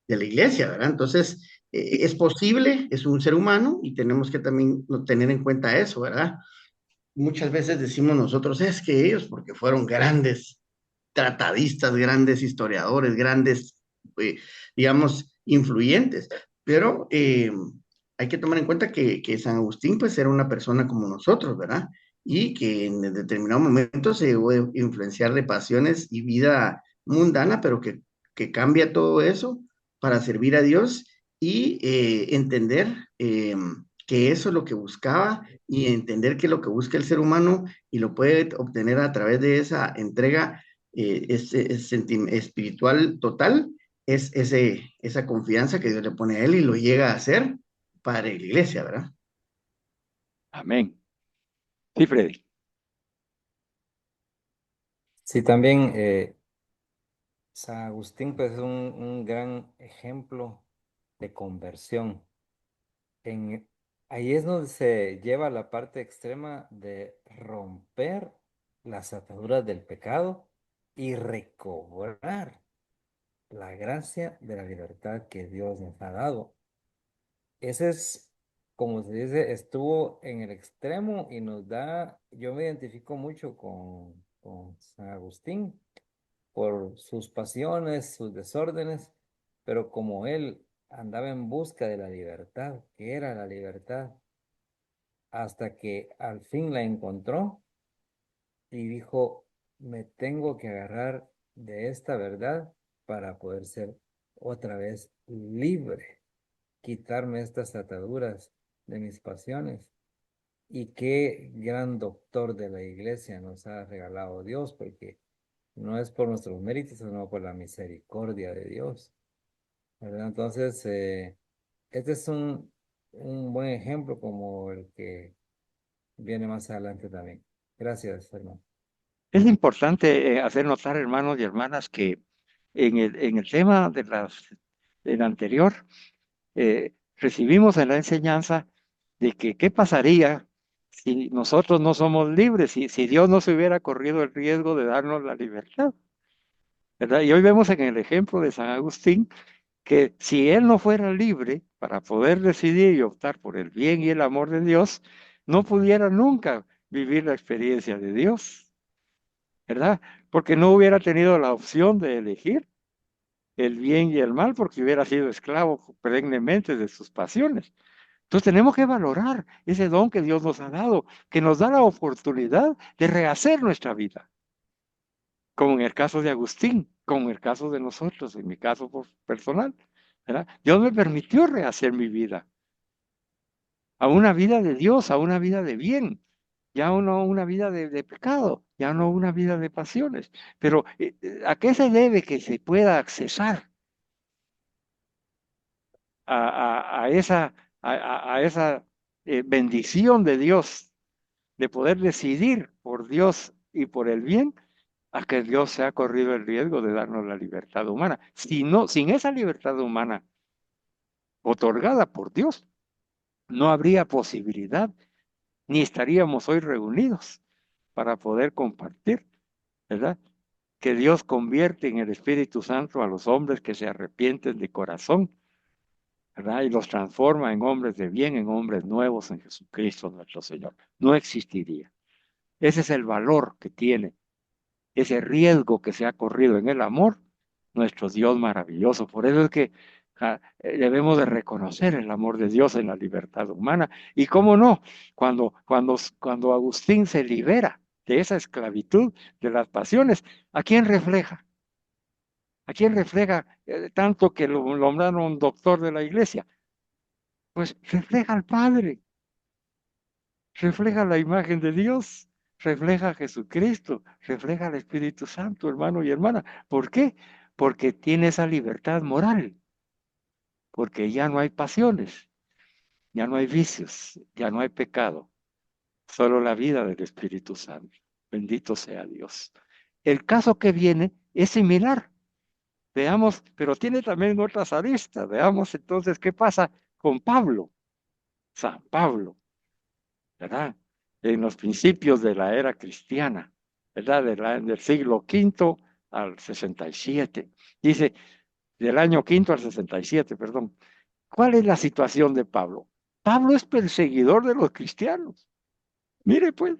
[SPEAKER 3] de la iglesia, ¿verdad? Entonces, es posible, es un ser humano y tenemos que también tener en cuenta eso, ¿verdad? Muchas veces decimos nosotros, es que ellos, porque fueron grandes tratadistas, grandes historiadores, grandes, eh, digamos, influyentes, pero hay que tomar en cuenta que San Agustín, pues, era una persona como nosotros, ¿verdad? Y que en determinado momento se llegó a influenciar de pasiones y vida mundana, pero que cambia todo eso para servir a Dios y entender que eso es lo que buscaba y entender que lo que busca el ser humano y lo puede obtener a través de esa entrega espiritual total, es esa confianza que Dios le pone a él y lo llega a hacer para la iglesia, ¿verdad?
[SPEAKER 1] Amén. Sí, Freddy.
[SPEAKER 2] Sí, también San Agustín pues, es un gran ejemplo de conversión. Ahí es donde se lleva la parte extrema de romper las ataduras del pecado y recobrar la gracia de la libertad que Dios nos ha dado. Ese es, como se dice, estuvo en el extremo y nos da, yo me identifico mucho con San Agustín por sus pasiones, sus desórdenes, pero como él andaba en busca de la libertad, que era la libertad, hasta que al fin la encontró y dijo, me tengo que agarrar de esta verdad para poder ser otra vez libre, quitarme estas ataduras de mis pasiones. Y qué gran doctor de la iglesia nos ha regalado Dios, porque no es por nuestros méritos, sino por la misericordia de Dios, ¿verdad? Entonces, este es un buen ejemplo como el que viene más adelante también. Gracias, hermano.
[SPEAKER 1] Es importante hacer notar, hermanos y hermanas, que en el tema del anterior, recibimos en la enseñanza de que qué pasaría si nosotros no somos libres, si Dios no se hubiera corrido el riesgo de darnos la libertad, ¿verdad? Y hoy vemos en el ejemplo de San Agustín que si él no fuera libre para poder decidir y optar por el bien y el amor de Dios, no pudiera nunca vivir la experiencia de Dios, ¿verdad? Porque no hubiera tenido la opción de elegir el bien y el mal porque hubiera sido esclavo perennemente de sus pasiones. Entonces tenemos que valorar ese don que Dios nos ha dado, que nos da la oportunidad de rehacer nuestra vida, como en el caso de Agustín, como en el caso de nosotros, en mi caso personal, ¿verdad? Dios me permitió rehacer mi vida a una vida de Dios, a una vida de bien, ya no una vida de pecado, ya no una vida de pasiones. Pero ¿a qué se debe que se pueda accesar a esa bendición de Dios, de poder decidir por Dios y por el bien? A que Dios se ha corrido el riesgo de darnos la libertad humana. Si no, sin esa libertad humana, otorgada por Dios, no habría posibilidad, ni estaríamos hoy reunidos para poder compartir, ¿verdad? Que Dios convierte en el Espíritu Santo a los hombres que se arrepienten de corazón, ¿verdad? Y los transforma en hombres de bien, en hombres nuevos en Jesucristo nuestro Señor. No existiría. Ese es el valor que tiene, ese riesgo que se ha corrido en el amor, nuestro Dios maravilloso. Por eso es que debemos de reconocer el amor de Dios en la libertad humana. Y cómo no, cuando Agustín se libera de esa esclavitud de las pasiones, ¿a quién refleja? ¿A quién refleja tanto que lo nombraron doctor de la iglesia? Pues refleja al Padre, refleja la imagen de Dios, refleja a Jesucristo, refleja al Espíritu Santo, hermano y hermana. ¿Por qué? Porque tiene esa libertad moral, porque ya no hay pasiones, ya no hay vicios, ya no hay pecado, solo la vida del Espíritu Santo. Bendito sea Dios. El caso que viene es similar. Veamos, pero tiene también otras aristas. Veamos entonces qué pasa con Pablo, San Pablo, ¿verdad? En los principios de la era cristiana, ¿verdad? Del siglo V al 67. Dice, del año quinto al 67, perdón. ¿Cuál es la situación de Pablo? Pablo es perseguidor de los cristianos. Mire, pues,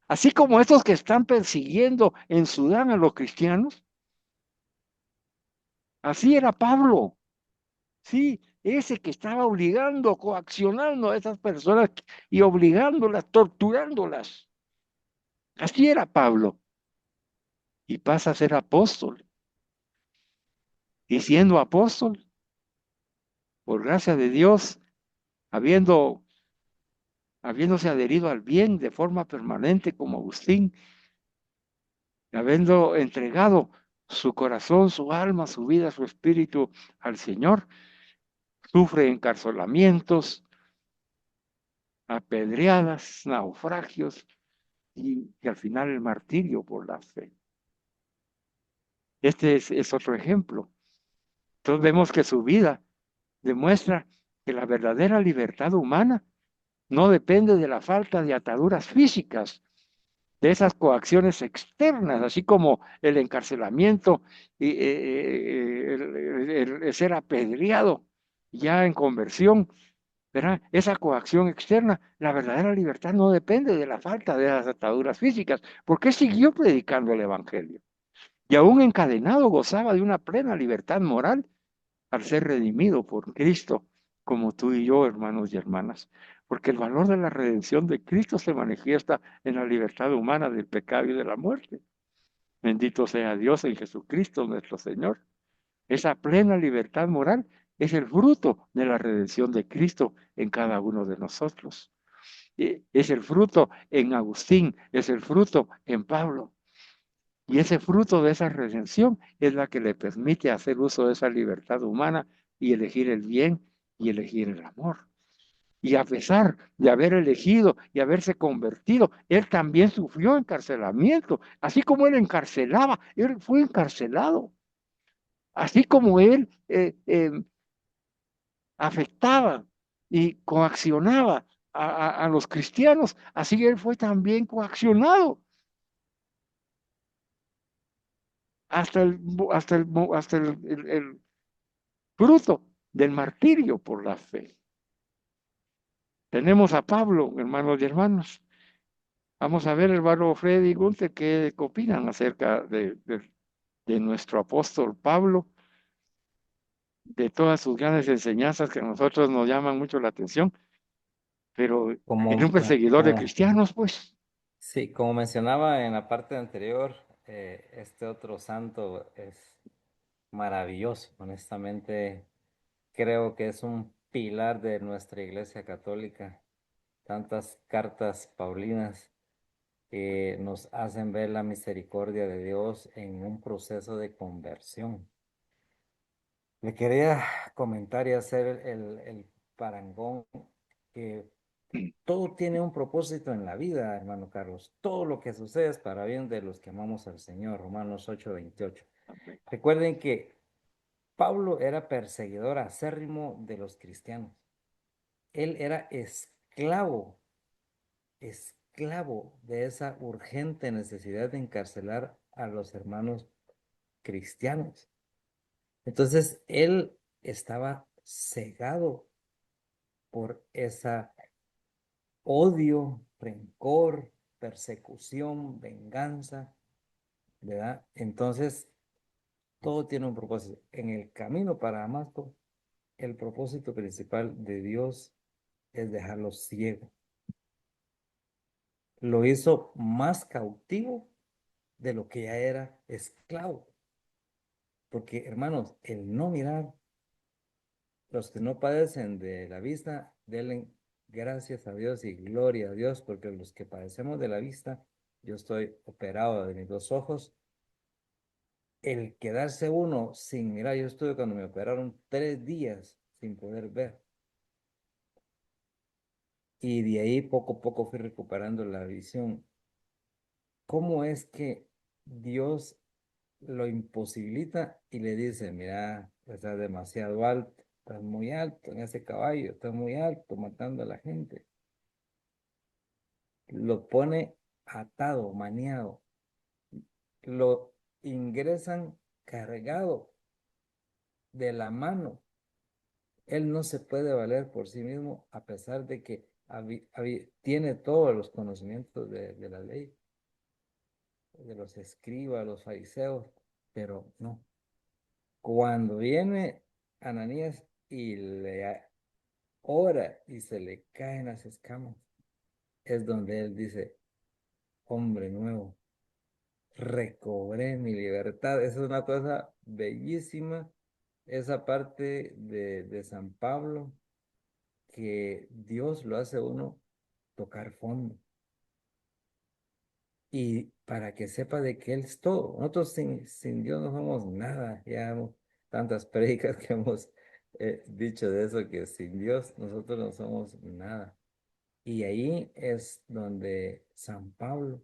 [SPEAKER 1] así como estos que están persiguiendo en Sudán a los cristianos, así era Pablo. Sí, ese que estaba obligando, coaccionando a esas personas y obligándolas, torturándolas. Así era Pablo. Y pasa a ser apóstol. Y siendo apóstol, por gracia de Dios, habiéndose adherido al bien de forma permanente como Agustín, habiendo entregado su corazón, su alma, su vida, su espíritu al Señor, sufre encarcelamientos, apedreadas, naufragios y al final el martirio por la fe. Este es otro ejemplo. Entonces vemos que su vida demuestra que la verdadera libertad humana no depende de la falta de ataduras físicas, de esas coacciones externas, así como el encarcelamiento y el ser apedreado ya en conversión, ¿verdad? Esa coacción externa, la verdadera libertad no depende de la falta de esas ataduras físicas, porque siguió predicando el Evangelio. Y aún encadenado gozaba de una plena libertad moral al ser redimido por Cristo, como tú y yo, hermanos y hermanas. Porque el valor de la redención de Cristo se manifiesta en la libertad humana del pecado y de la muerte. Bendito sea Dios en Jesucristo nuestro Señor. Esa plena libertad moral es el fruto de la redención de Cristo en cada uno de nosotros. Es el fruto en Agustín, es el fruto en Pablo. Y ese fruto de esa redención es la que le permite hacer uso de esa libertad humana y elegir el bien y elegir el amor. Y a pesar de haber elegido y haberse convertido, él también sufrió encarcelamiento. Así como él encarcelaba, él fue encarcelado. Así como él afectaba y coaccionaba a los cristianos, así él fue también coaccionado hasta el fruto del martirio por la fe. Tenemos a Pablo, hermanos y hermanas. Vamos a ver, hermano Freddy y Gunther, qué opinan acerca de nuestro apóstol Pablo, de todas sus grandes enseñanzas que a nosotros nos llaman mucho la atención, pero es un
[SPEAKER 2] Como,
[SPEAKER 1] perseguidor de
[SPEAKER 2] como,
[SPEAKER 1] cristianos, pues.
[SPEAKER 2] sí, como mencionaba en la parte anterior, este otro santo es maravilloso. Honestamente, creo que es un pilar de nuestra Iglesia Católica. Tantas cartas paulinas que nos hacen ver la misericordia de Dios en un proceso de conversión. Le quería comentar y hacer el parangón que todo tiene un propósito en la vida, hermano Carlos. Todo lo que sucede es para bien de los que amamos al Señor. Romanos 8:28.
[SPEAKER 1] Amén.
[SPEAKER 2] Recuerden que Pablo era perseguidor acérrimo de los cristianos. Él era esclavo de esa urgente necesidad de encarcelar a los hermanos cristianos. Entonces, él estaba cegado por esa odio, rencor, persecución, venganza, ¿verdad? Entonces, todo tiene un propósito. En el camino para Damasco, el propósito principal de Dios es dejarlo ciego. Lo hizo más cautivo de lo que ya era esclavo. Porque, hermanos, el no mirar, los que no padecen de la vista, denle gracias a Dios y gloria a Dios, porque los que padecemos de la vista, yo estoy operado de mis dos ojos. El quedarse uno sin mirar, yo estuve cuando me operaron 3 días sin poder ver. Y de ahí poco a poco fui recuperando la visión. ¿Cómo es que Dios lo imposibilita y le dice, mira, estás demasiado alto, estás muy alto en ese caballo, estás muy alto matando a la gente? Lo pone atado, maniado, lo ingresan cargado de la mano. Él no se puede valer por sí mismo a pesar de que tiene todos los conocimientos de la ley, de los escribas, los fariseos, pero no. Cuando viene Ananías y le ora y se le caen las escamas, es donde él dice, hombre nuevo, recobré mi libertad. Esa es una cosa bellísima, esa parte de San Pablo, que Dios lo hace a uno tocar fondo. Y para que sepa de que Él es todo. Nosotros sin Dios no somos nada. Ya tantas predicas que hemos dicho de eso, que sin Dios nosotros no somos nada. Y ahí es donde San Pablo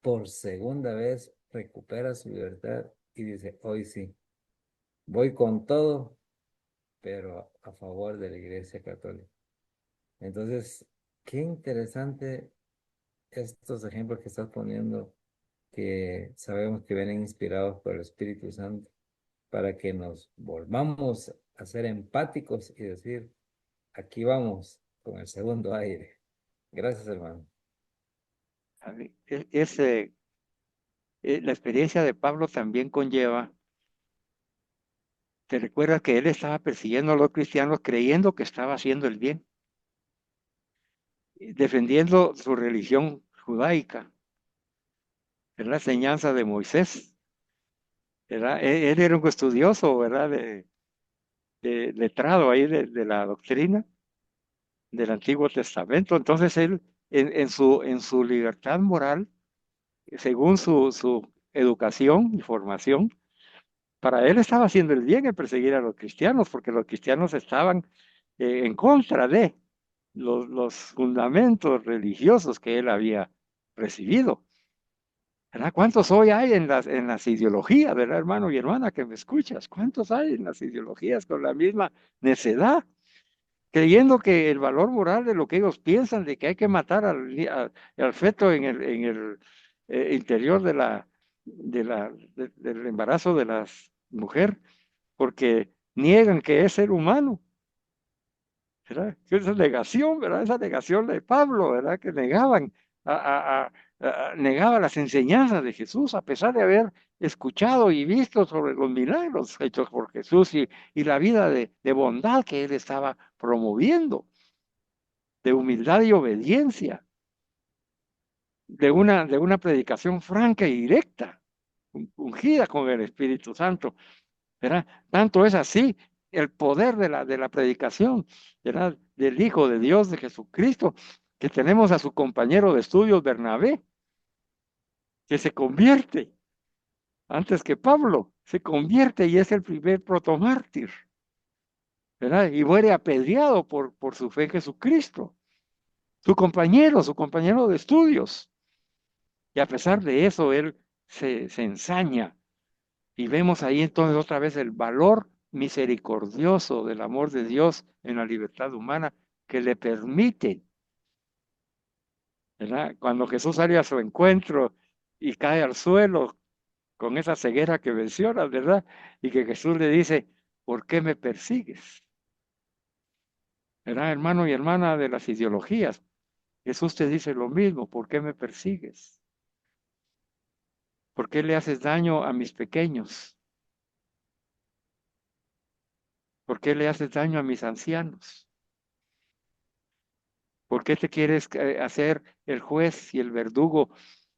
[SPEAKER 2] por segunda vez recupera su libertad y dice, hoy sí, voy con todo, pero a favor de la Iglesia Católica. Entonces, qué interesante estos ejemplos que estás poniendo, que sabemos que vienen inspirados por el Espíritu Santo, para que nos volvamos a ser empáticos y decir, aquí vamos con el segundo aire. Gracias, hermano.
[SPEAKER 1] La experiencia de Pablo también conlleva, te recuerdas que él estaba persiguiendo a los cristianos creyendo que estaba haciendo el bien, defendiendo su religión judaica, es la enseñanza de Moisés, ¿verdad? Él era un estudioso, ¿verdad? De letrado ahí de la doctrina del Antiguo Testamento. Entonces él, en su libertad moral, según su educación y formación, para él estaba haciendo el bien en perseguir a los cristianos, porque los cristianos estaban en contra de los fundamentos religiosos que él había recibido. ¿Verdad? ¿Cuántos hoy hay en las ideologías, verdad, hermano y hermana, que me escuchas? ¿Cuántos hay en las ideologías con la misma necedad, creyendo que el valor moral de lo que ellos piensan, de que hay que matar al feto en el interior del embarazo de la mujer, porque niegan que es ser humano, ¿verdad? Esa negación, ¿verdad? Esa negación de Pablo, ¿verdad? Que negaban, negaba las enseñanzas de Jesús, a pesar de haber escuchado y visto sobre los milagros hechos por Jesús y la vida de bondad que él estaba promoviendo, de humildad y obediencia, de una predicación franca y directa, ungida con el Espíritu Santo, ¿verdad? Tanto es así el poder de la predicación, ¿verdad? Del Hijo de Dios, de Jesucristo, que tenemos a su compañero de estudios, Bernabé, que se convierte, antes que Pablo, se convierte y es el primer protomártir, ¿verdad? Y muere apedreado por su fe en Jesucristo, su compañero de estudios. Y a pesar de eso, él se ensaña Y vemos ahí entonces otra vez el valor misericordioso del amor de Dios en la libertad humana que le permite, ¿verdad? Cuando Jesús sale a su encuentro y cae al suelo con esa ceguera que mencionas, ¿verdad? Y que Jesús le dice, ¿por qué me persigues? ¿Verdad, hermano y hermana de las ideologías? Jesús te dice lo mismo, ¿por qué me persigues? ¿Por qué le haces daño a mis pequeños? ¿Por qué le haces daño a mis ancianos? ¿Por qué te quieres hacer el juez y el verdugo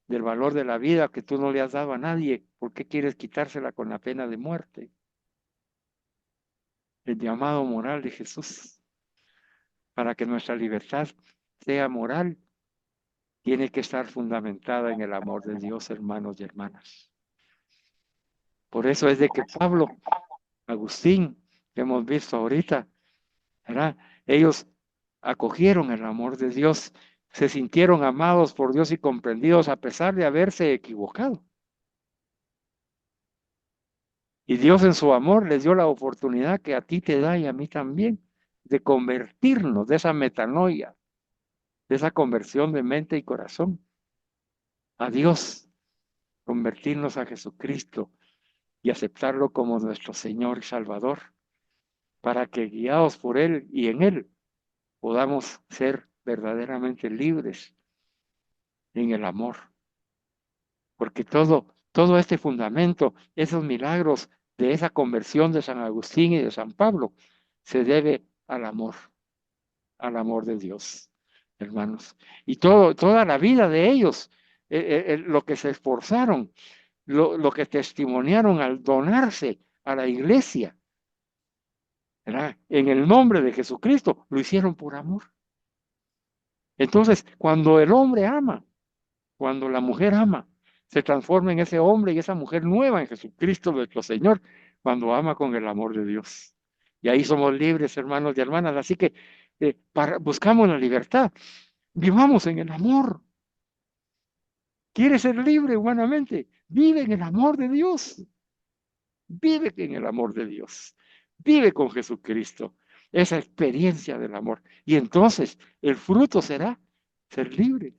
[SPEAKER 1] del valor de la vida que tú no le has dado a nadie? ¿Por qué quieres quitársela con la pena de muerte? El llamado moral de Jesús para que nuestra libertad sea moral tiene que estar fundamentada en el amor de Dios, hermanos y hermanas. Por eso es de que Pablo, Agustín, que hemos visto ahorita, ¿verdad? Ellos acogieron el amor de Dios, se sintieron amados por Dios y comprendidos a pesar de haberse equivocado. Y Dios en su amor les dio la oportunidad que a ti te da y a mí también, de convertirnos, de esa metanoia, de esa conversión de mente y corazón a Dios, convertirnos a Jesucristo y aceptarlo como nuestro Señor y Salvador, para que guiados por Él y en Él podamos ser verdaderamente libres en el amor. Porque todo este fundamento, esos milagros de esa conversión de San Agustín y de San Pablo, se debe al amor de Dios, hermanos. Y toda la vida de ellos, lo que se esforzaron, lo que testimoniaron al donarse a la iglesia, ¿verdad? En el nombre de Jesucristo, lo hicieron por amor. Entonces, cuando el hombre ama, cuando la mujer ama, se transforma en ese hombre y esa mujer nueva en Jesucristo nuestro Señor, cuando ama con el amor de Dios. Y ahí somos libres, hermanos y hermanas. Así que buscamos la libertad, vivamos en el amor. ¿Quieres ser libre humanamente? Vive en el amor de Dios. Vive en el amor de Dios. Vive con Jesucristo. Esa experiencia del amor. Y entonces el fruto será ser libre.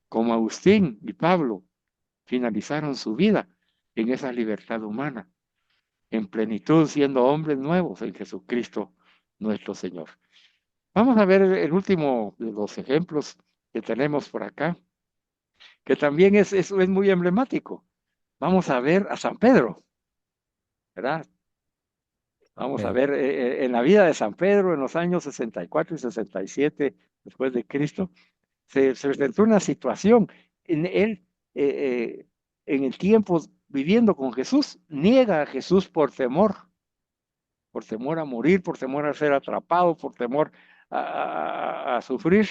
[SPEAKER 1] Como Agustín y Pablo finalizaron su vida en esa libertad humana, en plenitud, siendo hombres nuevos en Jesucristo nuestro Señor. Vamos a ver el último de los ejemplos que tenemos por acá, que también es muy emblemático. Vamos a ver a San Pedro, ¿verdad? Vamos a ver en la vida de San Pedro en los años 64 y 67 después de Cristo, se presentó una situación en él, en el tiempo viviendo con Jesús, niega a Jesús por temor a morir, por temor a ser atrapado, por temor a sufrir.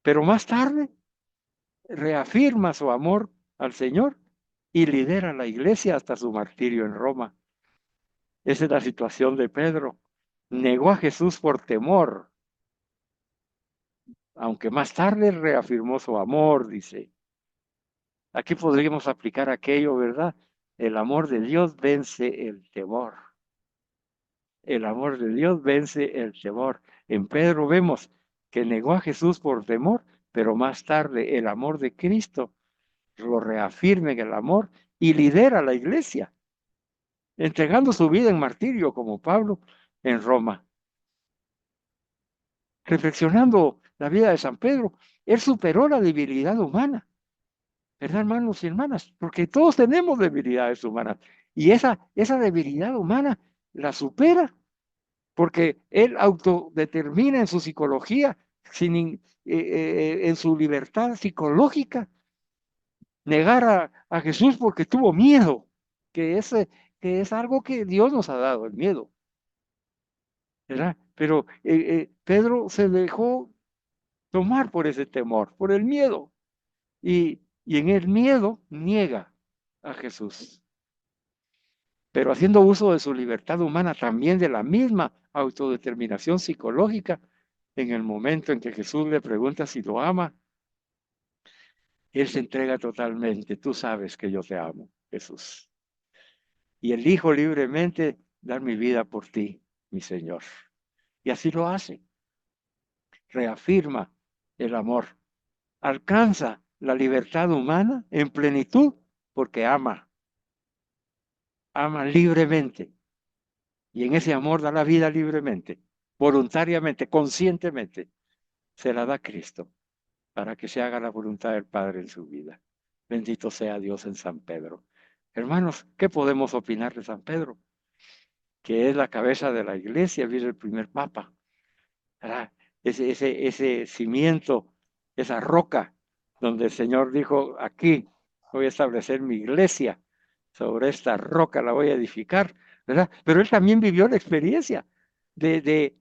[SPEAKER 1] Pero más tarde reafirma su amor al Señor y lidera la iglesia hasta su martirio en Roma. Esa es la situación de Pedro. Negó a Jesús por temor, aunque más tarde reafirmó su amor, dice. Aquí podríamos aplicar aquello, ¿verdad? El amor de Dios vence el temor. El amor de Dios vence el temor. En Pedro vemos que negó a Jesús por temor, pero más tarde el amor de Cristo lo reafirma en el amor y lidera a la iglesia, entregando su vida en martirio como Pablo en Roma. Reflexionando la vida de San Pedro, él superó la debilidad humana, ¿verdad, hermanos y hermanas? Porque todos tenemos debilidades humanas y esa debilidad humana la supera porque él autodetermina en su psicología, en su libertad psicológica, negar a Jesús porque tuvo miedo, que es algo que Dios nos ha dado, el miedo, ¿verdad? Pero Pedro se dejó tomar por ese temor, por el miedo, y en el miedo niega a Jesús, pero haciendo uso de su libertad humana, también de la misma autodeterminación psicológica, en el momento en que Jesús le pregunta si lo ama, él se entrega totalmente. Tú sabes que yo te amo, Jesús. y elijo libremente dar mi vida por ti, mi Señor. Y así lo hace. Reafirma el amor. Alcanza la libertad humana en plenitud porque ama. Ama libremente. Y en ese amor da la vida libremente, voluntariamente, conscientemente. Se la da Cristo para que se haga la voluntad del Padre en su vida. Bendito sea Dios en San Pedro. Hermanos, ¿qué podemos opinar de San Pedro? Que es la cabeza de la iglesia, viene el primer papa. ¿Verdad? Ese cimiento, esa roca, donde el Señor dijo, aquí voy a establecer mi iglesia, sobre esta roca la voy a edificar, ¿verdad? Pero él también vivió la experiencia de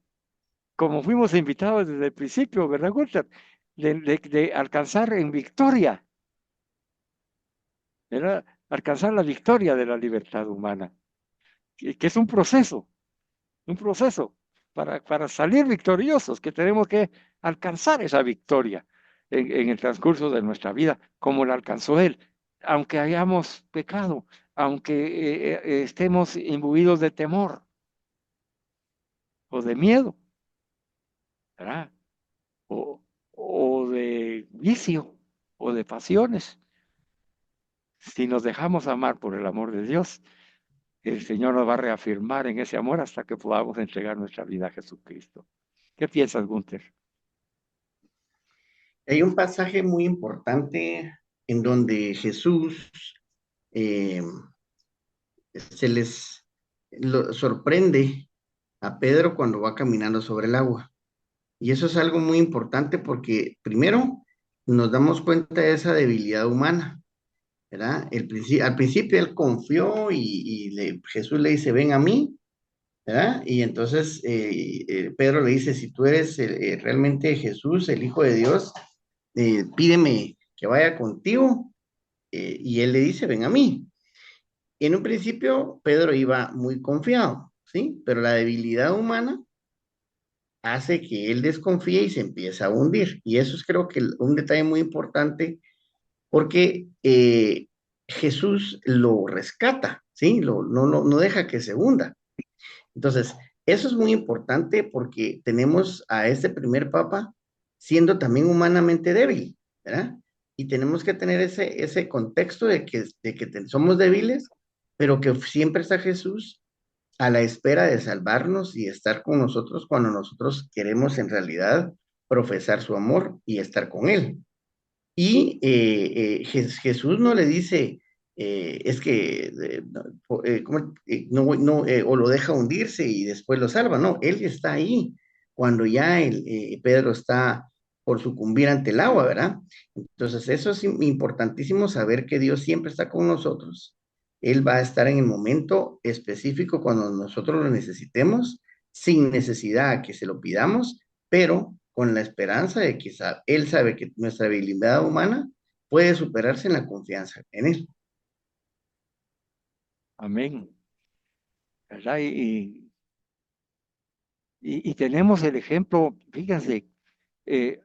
[SPEAKER 1] como fuimos invitados desde el principio, ¿verdad, Walter? De alcanzar en victoria, ¿verdad? Alcanzar la victoria de la libertad humana, que es un proceso para salir victoriosos, que tenemos que alcanzar esa victoria en el transcurso de nuestra vida, como la alcanzó él, aunque hayamos pecado, aunque estemos imbuidos de temor o de miedo, ¿verdad? O, o de vicio o de pasiones. Si nos dejamos amar por el amor de Dios, el Señor nos va a reafirmar en ese amor hasta que podamos entregar nuestra vida a Jesucristo. ¿Qué piensas, Gunther?
[SPEAKER 3] Hay un pasaje muy importante en donde Jesús eh, se les sorprende a Pedro cuando va caminando sobre el agua. Y eso es algo muy importante porque primero nos damos cuenta de esa debilidad humana, ¿verdad? Al principio él confió y Jesús le dice, ven a mí, ¿verdad? Y entonces Pedro le dice, si tú eres realmente Jesús, el Hijo de Dios, pídeme que vaya contigo. Y él le dice, ven a mí. Y en un principio Pedro iba muy confiado, ¿sí? Pero la debilidad humana hace que él desconfíe y se empieza a hundir. Y eso es creo que un detalle muy importante porque Jesús lo rescata, ¿sí? No deja que se hunda. Entonces, eso es muy importante porque tenemos a este primer papa siendo también humanamente débil, ¿verdad? Y tenemos que tener ese contexto de que somos débiles, pero que siempre está Jesús a la espera de salvarnos y estar con nosotros cuando nosotros queremos en realidad profesar su amor y estar con Él. Y Jesús no le dice, es que, o lo deja hundirse y después lo salva, no, Él está ahí cuando ya Pedro está por sucumbir ante el agua, ¿verdad? Entonces, eso es importantísimo saber que Dios siempre está con nosotros. Él va a estar en el momento específico cuando nosotros lo necesitemos, sin necesidad que se lo pidamos, pero con la esperanza de que Él sabe que nuestra habilidad humana puede superarse en la confianza en Él.
[SPEAKER 1] Amén. ¿Verdad? Y tenemos el ejemplo, fíjense, eh,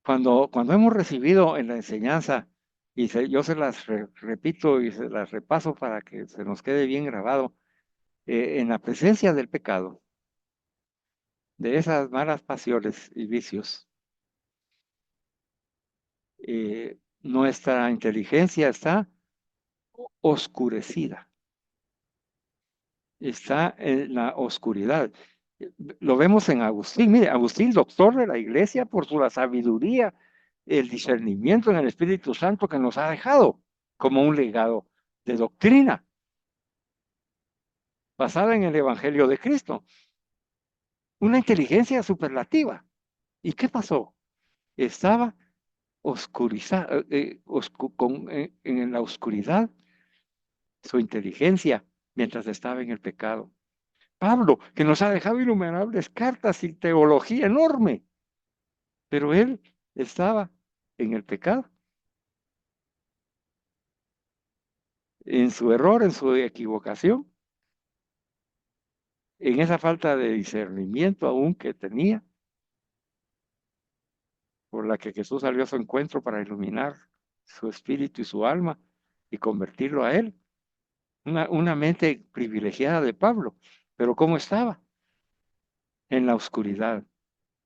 [SPEAKER 1] cuando hemos recibido en la enseñanza, y yo se las repito y se las repaso para que se nos quede bien grabado, en la presencia del pecado, de esas malas pasiones y vicios, nuestra inteligencia está oscurecida, está en la oscuridad. Lo vemos en Agustín. Mire, Agustín, doctor de la iglesia, por su la sabiduría, el discernimiento en el Espíritu Santo que nos ha dejado como un legado de doctrina basada en el Evangelio de Cristo. Una inteligencia superlativa. ¿Y qué pasó? Estaba oscurizada, en la oscuridad su inteligencia mientras estaba en el pecado. Pablo, que nos ha dejado innumerables cartas y teología enorme, pero él estaba en el pecado, en su error, en su equivocación, en esa falta de discernimiento aún que tenía, por la que Jesús salió a su encuentro para iluminar su espíritu y su alma y convertirlo a él. una mente privilegiada de Pablo. Pero ¿cómo estaba? En la oscuridad.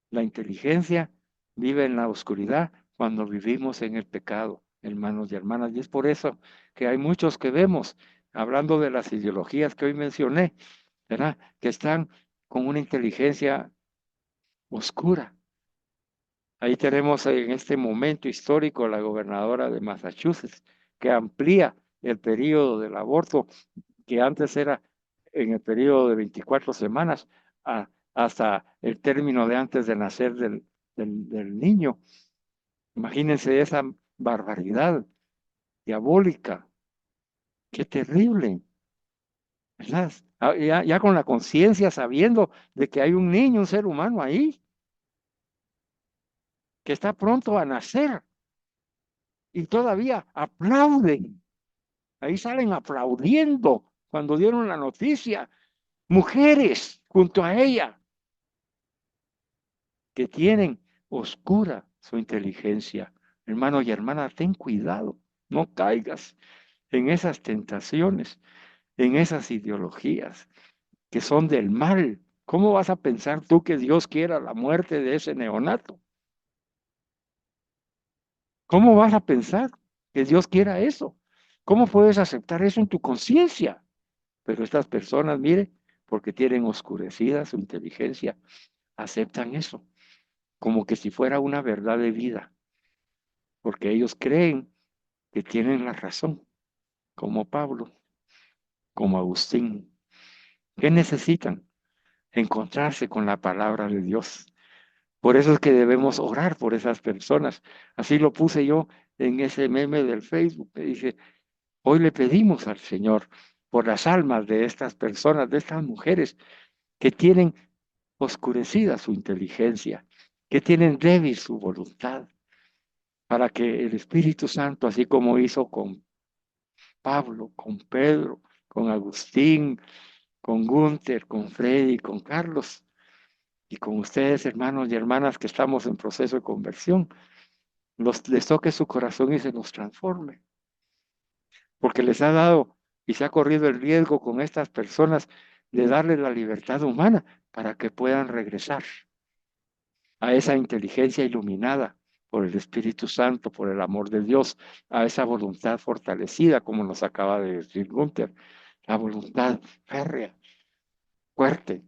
[SPEAKER 1] La inteligencia vive en la oscuridad cuando vivimos en el pecado, hermanos y hermanas. Y es por eso que hay muchos que vemos, hablando de las ideologías que hoy mencioné, ¿verdad? Que están con una inteligencia oscura. Ahí tenemos en este momento histórico la gobernadora de Massachusetts, que amplía el periodo del aborto, que antes era en el periodo de 24 semanas, hasta el término de antes de nacer del niño. Imagínense esa barbaridad diabólica. Qué terrible, ¿verdad? Ya con la conciencia, sabiendo de que hay un niño, un ser humano ahí, que está pronto a nacer y todavía aplauden. Ahí salen aplaudiendo cuando dieron la noticia. Mujeres junto a ella que tienen oscura su inteligencia. Hermano y hermana, ten cuidado, no caigas en esas tentaciones, en esas ideologías que son del mal. ¿Cómo vas a pensar tú que Dios quiera la muerte de ese neonato? ¿Cómo vas a pensar que Dios quiera eso? ¿Cómo puedes aceptar eso en tu conciencia? Pero estas personas, mire, porque tienen oscurecida su inteligencia, aceptan eso como que si fuera una verdad de vida, porque ellos creen que tienen la razón, como Pablo, como Agustín. ¿Qué necesitan? Encontrarse con la palabra de Dios. Por eso es que debemos orar por esas personas. Así lo puse yo en ese meme del Facebook, que dice, hoy le pedimos al Señor por las almas de estas personas, de estas mujeres que tienen oscurecida su inteligencia, que tienen débil su voluntad, para que el Espíritu Santo, así como hizo con Pablo, con Pedro, con Agustín, con Gunther, con Freddy, con Carlos, y con ustedes, hermanos y hermanas que estamos en proceso de conversión, les toque su corazón y se los transforme, porque les ha dado y se ha corrido el riesgo con estas personas de darles la libertad humana para que puedan regresar a esa inteligencia iluminada por el Espíritu Santo, por el amor de Dios, a esa voluntad fortalecida, como nos acaba de decir Gunther, la voluntad férrea, fuerte,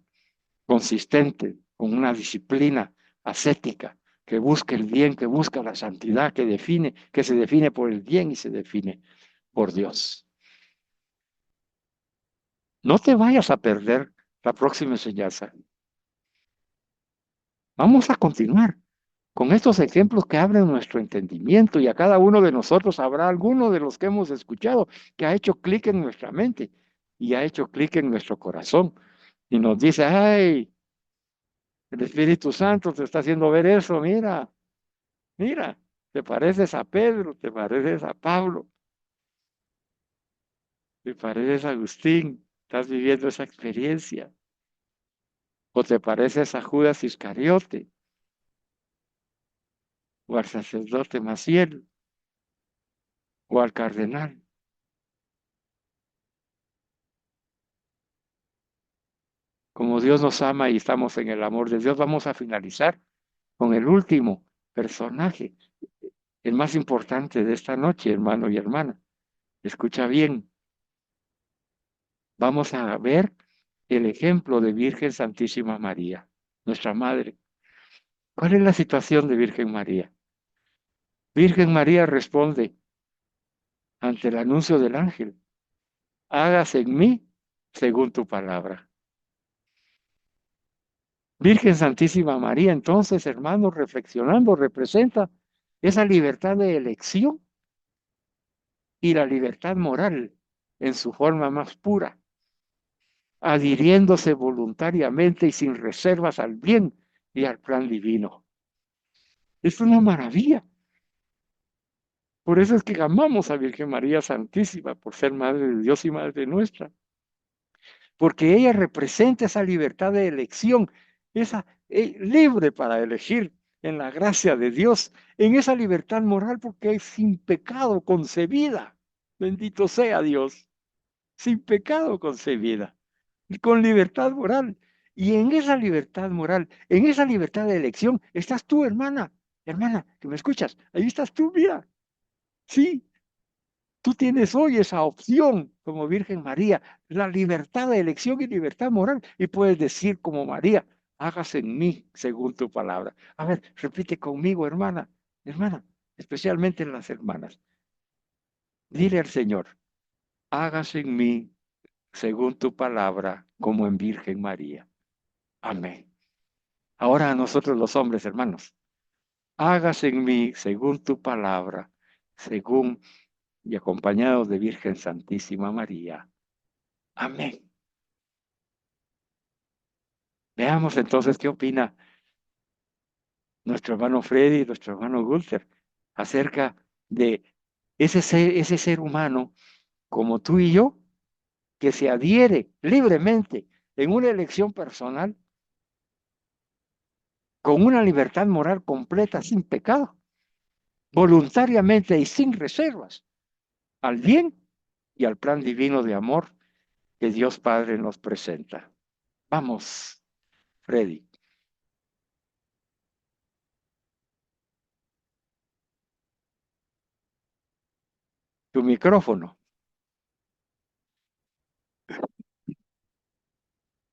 [SPEAKER 1] consistente, con una disciplina ascética, que busca el bien, que busca la santidad, que se define por el bien y se define por Dios. No te vayas a perder la próxima enseñanza. Vamos a continuar con estos ejemplos que abren nuestro entendimiento, y a cada uno de nosotros habrá alguno de los que hemos escuchado que ha hecho clic en nuestra mente y ha hecho clic en nuestro corazón y nos dice, ay, el Espíritu Santo te está haciendo ver eso, mira, mira, te pareces a Pedro, te pareces a Pablo, te pareces a Agustín, estás viviendo esa experiencia, o te pareces a Judas Iscariote o al sacerdote Maciel o al cardenal. Como Dios nos ama y estamos en el amor de Dios, vamos a finalizar con el último personaje, el más importante de esta noche, hermano y hermana. Escucha bien, vamos a ver el ejemplo de Virgen Santísima María, nuestra Madre. ¿Cuál es la situación de Virgen María? Virgen María responde ante el anuncio del ángel, hágase en mí según tu palabra. Virgen Santísima María, entonces, hermanos, reflexionando, representa esa libertad de elección y la libertad moral en su forma más pura, adhiriéndose voluntariamente y sin reservas al bien y al plan divino. Es una maravilla. Por eso es que amamos a Virgen María Santísima, por ser Madre de Dios y Madre nuestra, porque ella representa esa libertad de elección, esa libre para elegir en la gracia de Dios, en esa libertad moral, porque es sin pecado concebida. Bendito sea Dios. sin pecado concebida, con libertad moral. Y en esa libertad moral, en esa libertad de elección, estás tú, hermana, que me escuchas, ahí estás tú, mira, sí, tú tienes hoy esa opción como Virgen María, la libertad de elección y libertad moral, y puedes decir como María, hágase en mí según tu palabra. A ver, repite conmigo, hermana, especialmente las hermanas. Dile al Señor, hágase en mí según tu palabra, como en Virgen María. Amén. Ahora a nosotros los hombres, hermanos, hágase en mí según tu palabra, según y acompañados de Virgen Santísima María. Amén. Veamos entonces qué opina nuestro hermano Freddy y nuestro hermano Gulter acerca de ese ser humano como tú y yo, que se adhiere libremente en una elección personal con una libertad moral completa, sin pecado, voluntariamente y sin reservas, al bien y al plan divino de amor que Dios Padre nos presenta. Vamos, Freddy, tu micrófono.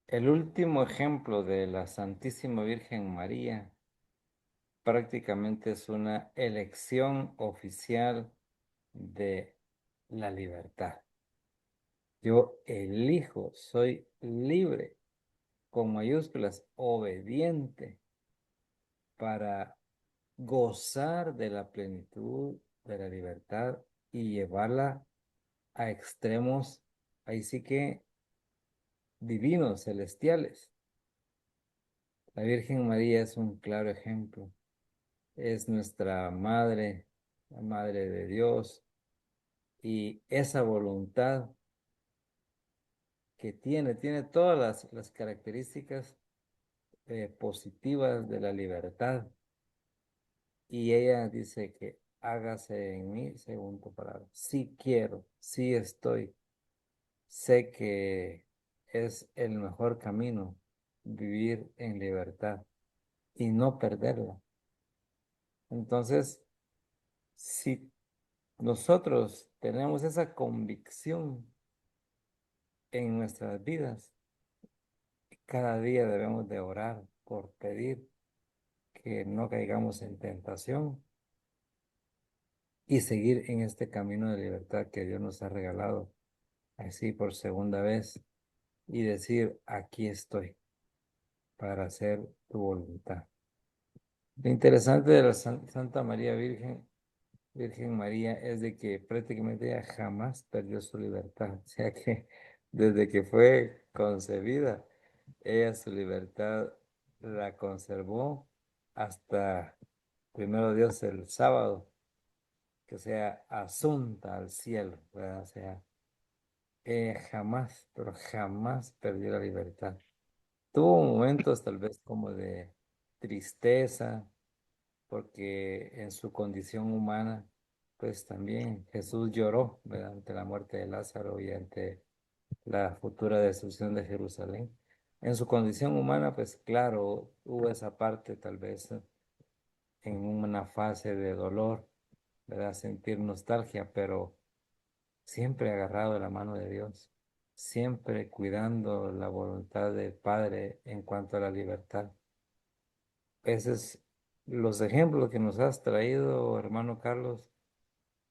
[SPEAKER 2] El último ejemplo de la Santísima Virgen María prácticamente es una elección oficial de la libertad. Yo elijo, soy libre, con mayúsculas, obediente, para gozar de la plenitud de la libertad y llevarla a extremos, ahí sí que divinos, celestiales. La Virgen María es un claro ejemplo. Es nuestra madre, la madre de Dios, y esa voluntad que tiene todas las características positivas de la libertad. Y ella dice que hágase en mí según tu palabra. Sí quiero, sí estoy. Sé que es el mejor camino vivir en libertad y no perderla. Entonces, si nosotros tenemos esa convicción en nuestras vidas, cada día debemos de orar por pedir que no caigamos en tentación y seguir en este camino de libertad que Dios nos ha regalado, así por segunda vez, y decir, aquí estoy para hacer tu voluntad. Lo interesante de la Santa María Virgen María, es de que prácticamente ella jamás perdió su libertad. O sea que desde que fue concebida, ella su libertad la conservó hasta, primero Dios, el sábado, que sea asunta al cielo, ¿verdad? O sea, ella jamás, pero jamás perdió la libertad. Tuvo momentos tal vez como de tristeza, porque en su condición humana, pues también Jesús lloró, ¿verdad? Ante la muerte de Lázaro y ante la futura destrucción de Jerusalén. En su condición humana, pues claro, hubo esa parte tal vez en una fase de dolor, ¿verdad? Sentir nostalgia, pero siempre agarrado de la mano de Dios, siempre cuidando la voluntad del Padre en cuanto a la libertad. Esos es los ejemplos que nos has traído, hermano Carlos,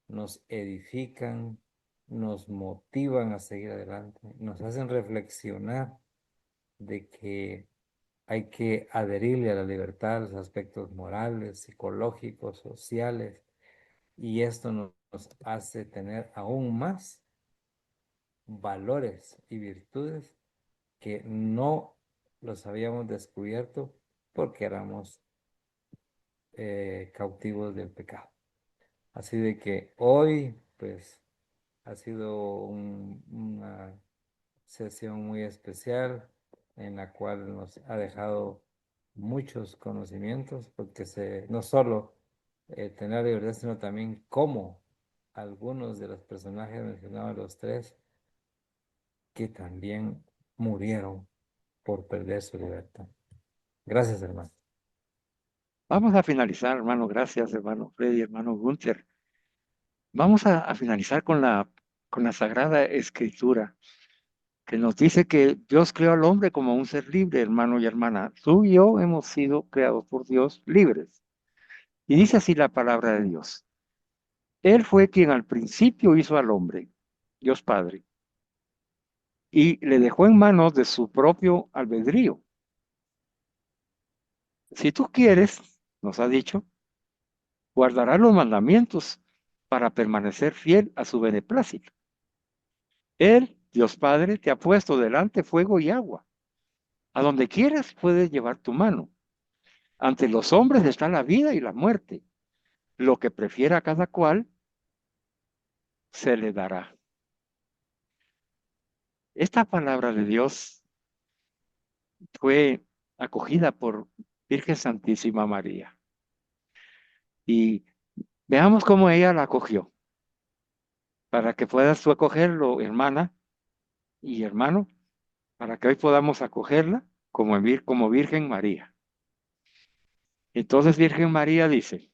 [SPEAKER 2] nos edifican, nos motivan a seguir adelante, nos hacen reflexionar de que hay que adherirle a la libertad, los aspectos morales, psicológicos, sociales, y esto nos hace tener aún más valores y virtudes que no los habíamos descubierto porque éramos cautivos del pecado. Así de que hoy, pues, ha sido una sesión muy especial en la cual nos ha dejado muchos conocimientos, porque no solo tener libertad, sino también cómo algunos de los personajes mencionados, los tres, que también murieron por perder su libertad. Gracias, hermano.
[SPEAKER 1] Vamos a finalizar, hermano. Gracias, hermano Freddy, hermano Gunther. Vamos a finalizar con la Sagrada Escritura, que nos dice que Dios creó al hombre como un ser libre, hermano y hermana. Tú y yo hemos sido creados por Dios libres. Y dice así la palabra de Dios. Él fue quien al principio hizo al hombre, Dios Padre, y le dejó en manos de su propio albedrío. Si tú quieres, nos ha dicho, guardarás los mandamientos para permanecer fiel a su beneplácito. Él, Dios Padre, te ha puesto delante fuego y agua. A donde quieras puedes llevar tu mano. Ante los hombres está la vida y la muerte. Lo que prefiera cada cual se le dará. Esta palabra de Dios fue acogida por Virgen Santísima María. Y veamos cómo ella la acogió, para que puedas tú acogerlo, hermana y hermano, para que hoy podamos acogerla como Virgen María. Entonces Virgen María dice,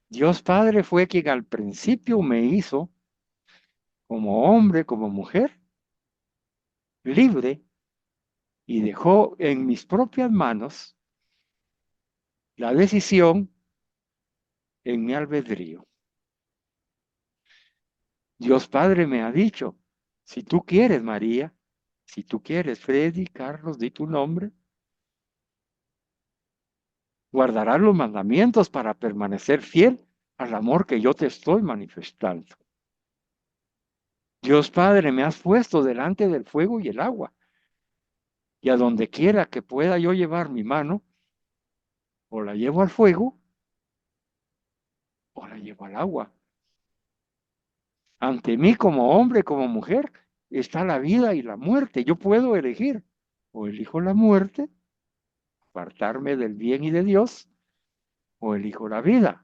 [SPEAKER 1] Dios Padre fue quien al principio me hizo como hombre, como mujer, libre, y dejó en mis propias manos la decisión en mi albedrío. Dios Padre me ha dicho, si tú quieres, María, si tú quieres, Freddy, Carlos, di tu nombre, guardarás los mandamientos para permanecer fiel al amor que yo te estoy manifestando. Dios Padre, me has puesto delante del fuego y el agua, y a donde quiera que pueda yo llevar mi mano, o la llevo al fuego, o la llevo al agua. Ante mí como hombre, como mujer, está la vida y la muerte. Yo puedo elegir, o elijo la muerte, apartarme del bien y de Dios, o elijo la vida,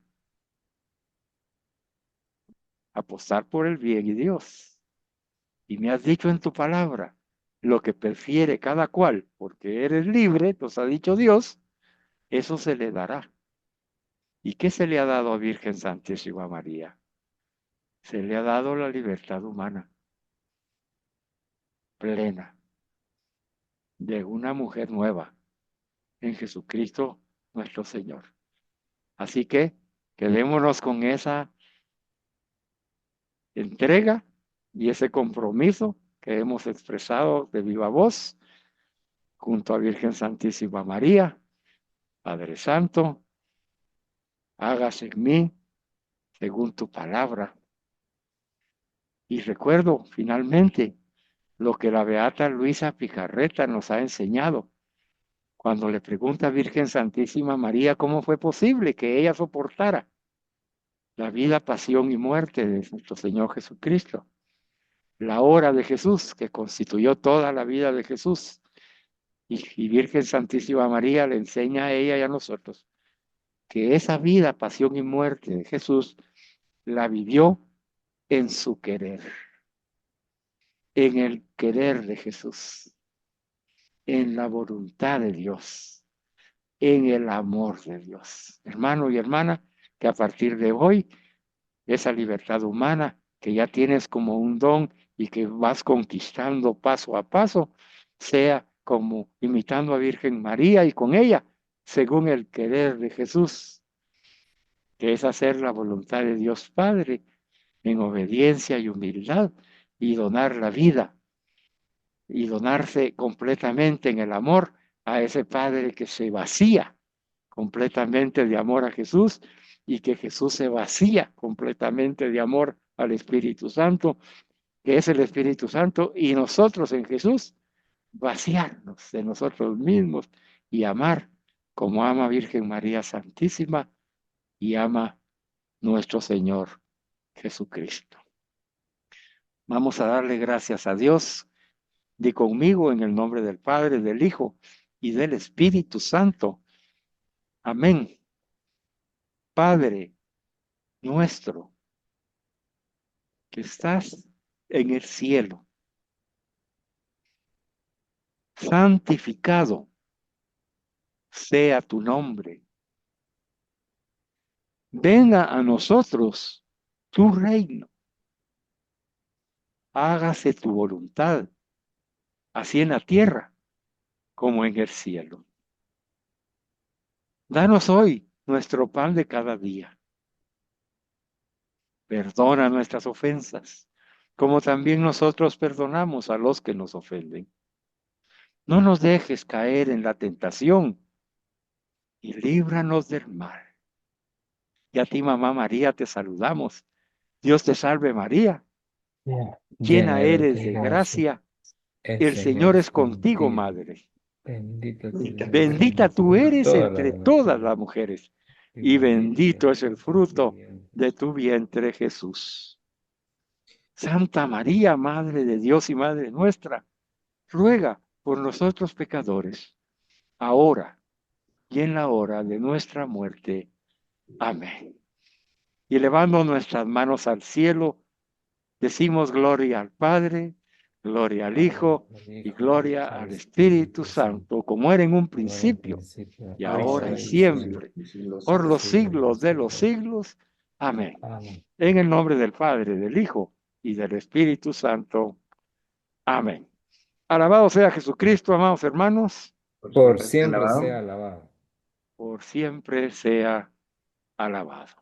[SPEAKER 1] apostar por el bien y Dios. Y me has dicho en tu palabra lo que prefiere cada cual, porque eres libre, nos ha dicho Dios, eso se le dará. ¿Y qué se le ha dado a Virgen Santísima María? Se le ha dado la libertad humana plena de una mujer nueva en Jesucristo nuestro Señor. Así que quedémonos con esa entrega y ese compromiso que hemos expresado de viva voz junto a Virgen Santísima María, Padre Santo, hágase en mí según tu palabra. Y recuerdo finalmente lo que la beata Luisa Picarreta nos ha enseñado cuando le pregunta a Virgen Santísima María cómo fue posible que ella soportara la vida, pasión y muerte de nuestro Señor Jesucristo, la hora de Jesús que constituyó toda la vida de Jesús. Y Virgen Santísima María le enseña a ella y a nosotros que esa vida, pasión y muerte de Jesús la vivió en su querer, en el querer de Jesús, en la voluntad de Dios, en el amor de Dios. Hermano y hermana, que a partir de hoy, esa libertad humana que ya tienes como un don y que vas conquistando paso a paso, sea como imitando a Virgen María y con ella, según el querer de Jesús, que es hacer la voluntad de Dios Padre en obediencia y humildad y donar la vida y donarse completamente en el amor a ese Padre que se vacía completamente de amor a Jesús y que Jesús se vacía completamente de amor al Espíritu Santo, que es el Espíritu Santo, y nosotros en Jesús vaciarnos de nosotros mismos y amar como ama Virgen María Santísima y ama nuestro Señor Jesucristo. Vamos a darle gracias a Dios. Di conmigo en el nombre del Padre, del Hijo y del Espíritu Santo. Amén. Padre nuestro que estás en el cielo, santificado sea tu nombre. Venga a nosotros tu reino. Hágase tu voluntad, así en la tierra como en el cielo. Danos hoy nuestro pan de cada día. Perdona nuestras ofensas, como también nosotros perdonamos a los que nos ofenden. No nos dejes caer en la tentación y líbranos del mal. Y a ti, mamá María, te saludamos. Dios te salve María, llena
[SPEAKER 2] Llena eres
[SPEAKER 1] eres
[SPEAKER 2] de
[SPEAKER 1] de
[SPEAKER 2] gracia,
[SPEAKER 1] gracia.
[SPEAKER 2] el
[SPEAKER 1] El
[SPEAKER 2] Señor
[SPEAKER 1] Señor
[SPEAKER 2] es
[SPEAKER 1] es contigo,
[SPEAKER 2] contigo.
[SPEAKER 1] madre.
[SPEAKER 2] Bendita tú eres
[SPEAKER 1] Bendita
[SPEAKER 2] entre
[SPEAKER 1] tú eres
[SPEAKER 2] todas las
[SPEAKER 1] entre todas
[SPEAKER 2] mujeres,
[SPEAKER 1] las mujeres,
[SPEAKER 2] y
[SPEAKER 1] y
[SPEAKER 2] bendito es
[SPEAKER 1] bendito
[SPEAKER 2] el
[SPEAKER 1] es el
[SPEAKER 2] fruto de tu
[SPEAKER 1] fruto
[SPEAKER 2] vientre.
[SPEAKER 1] de tu vientre, Jesús. Santa María, Madre de Dios y Madre nuestra, ruega por nosotros pecadores, ahora y en la hora de nuestra muerte. Amén. Y elevando nuestras manos al cielo, decimos gloria al Padre, gloria al
[SPEAKER 2] Padre,
[SPEAKER 1] Hijo
[SPEAKER 2] al
[SPEAKER 1] y
[SPEAKER 2] Hijo,
[SPEAKER 1] gloria
[SPEAKER 2] al
[SPEAKER 1] al Espíritu
[SPEAKER 2] Espíritu Santo,
[SPEAKER 1] Santo, como era en un
[SPEAKER 2] como en el
[SPEAKER 1] principio,
[SPEAKER 2] principio,
[SPEAKER 1] y ahora y
[SPEAKER 2] ahora
[SPEAKER 3] ahora
[SPEAKER 2] y
[SPEAKER 3] y siempre,
[SPEAKER 1] siempre,
[SPEAKER 2] siempre,
[SPEAKER 3] y siglos
[SPEAKER 1] por
[SPEAKER 3] sin
[SPEAKER 2] por
[SPEAKER 1] los
[SPEAKER 3] fin.
[SPEAKER 2] siglos de los
[SPEAKER 1] siglos de los
[SPEAKER 2] siglos.
[SPEAKER 1] siglos. Amén.
[SPEAKER 2] Amén.
[SPEAKER 1] En el nombre del Padre, del Hijo y del Espíritu Santo. Amén. Alabado sea Jesucristo, amados hermanos,
[SPEAKER 2] Por
[SPEAKER 3] Siempre
[SPEAKER 2] siempre
[SPEAKER 3] alabado.
[SPEAKER 2] sea alabado.
[SPEAKER 1] por siempre sea alabado.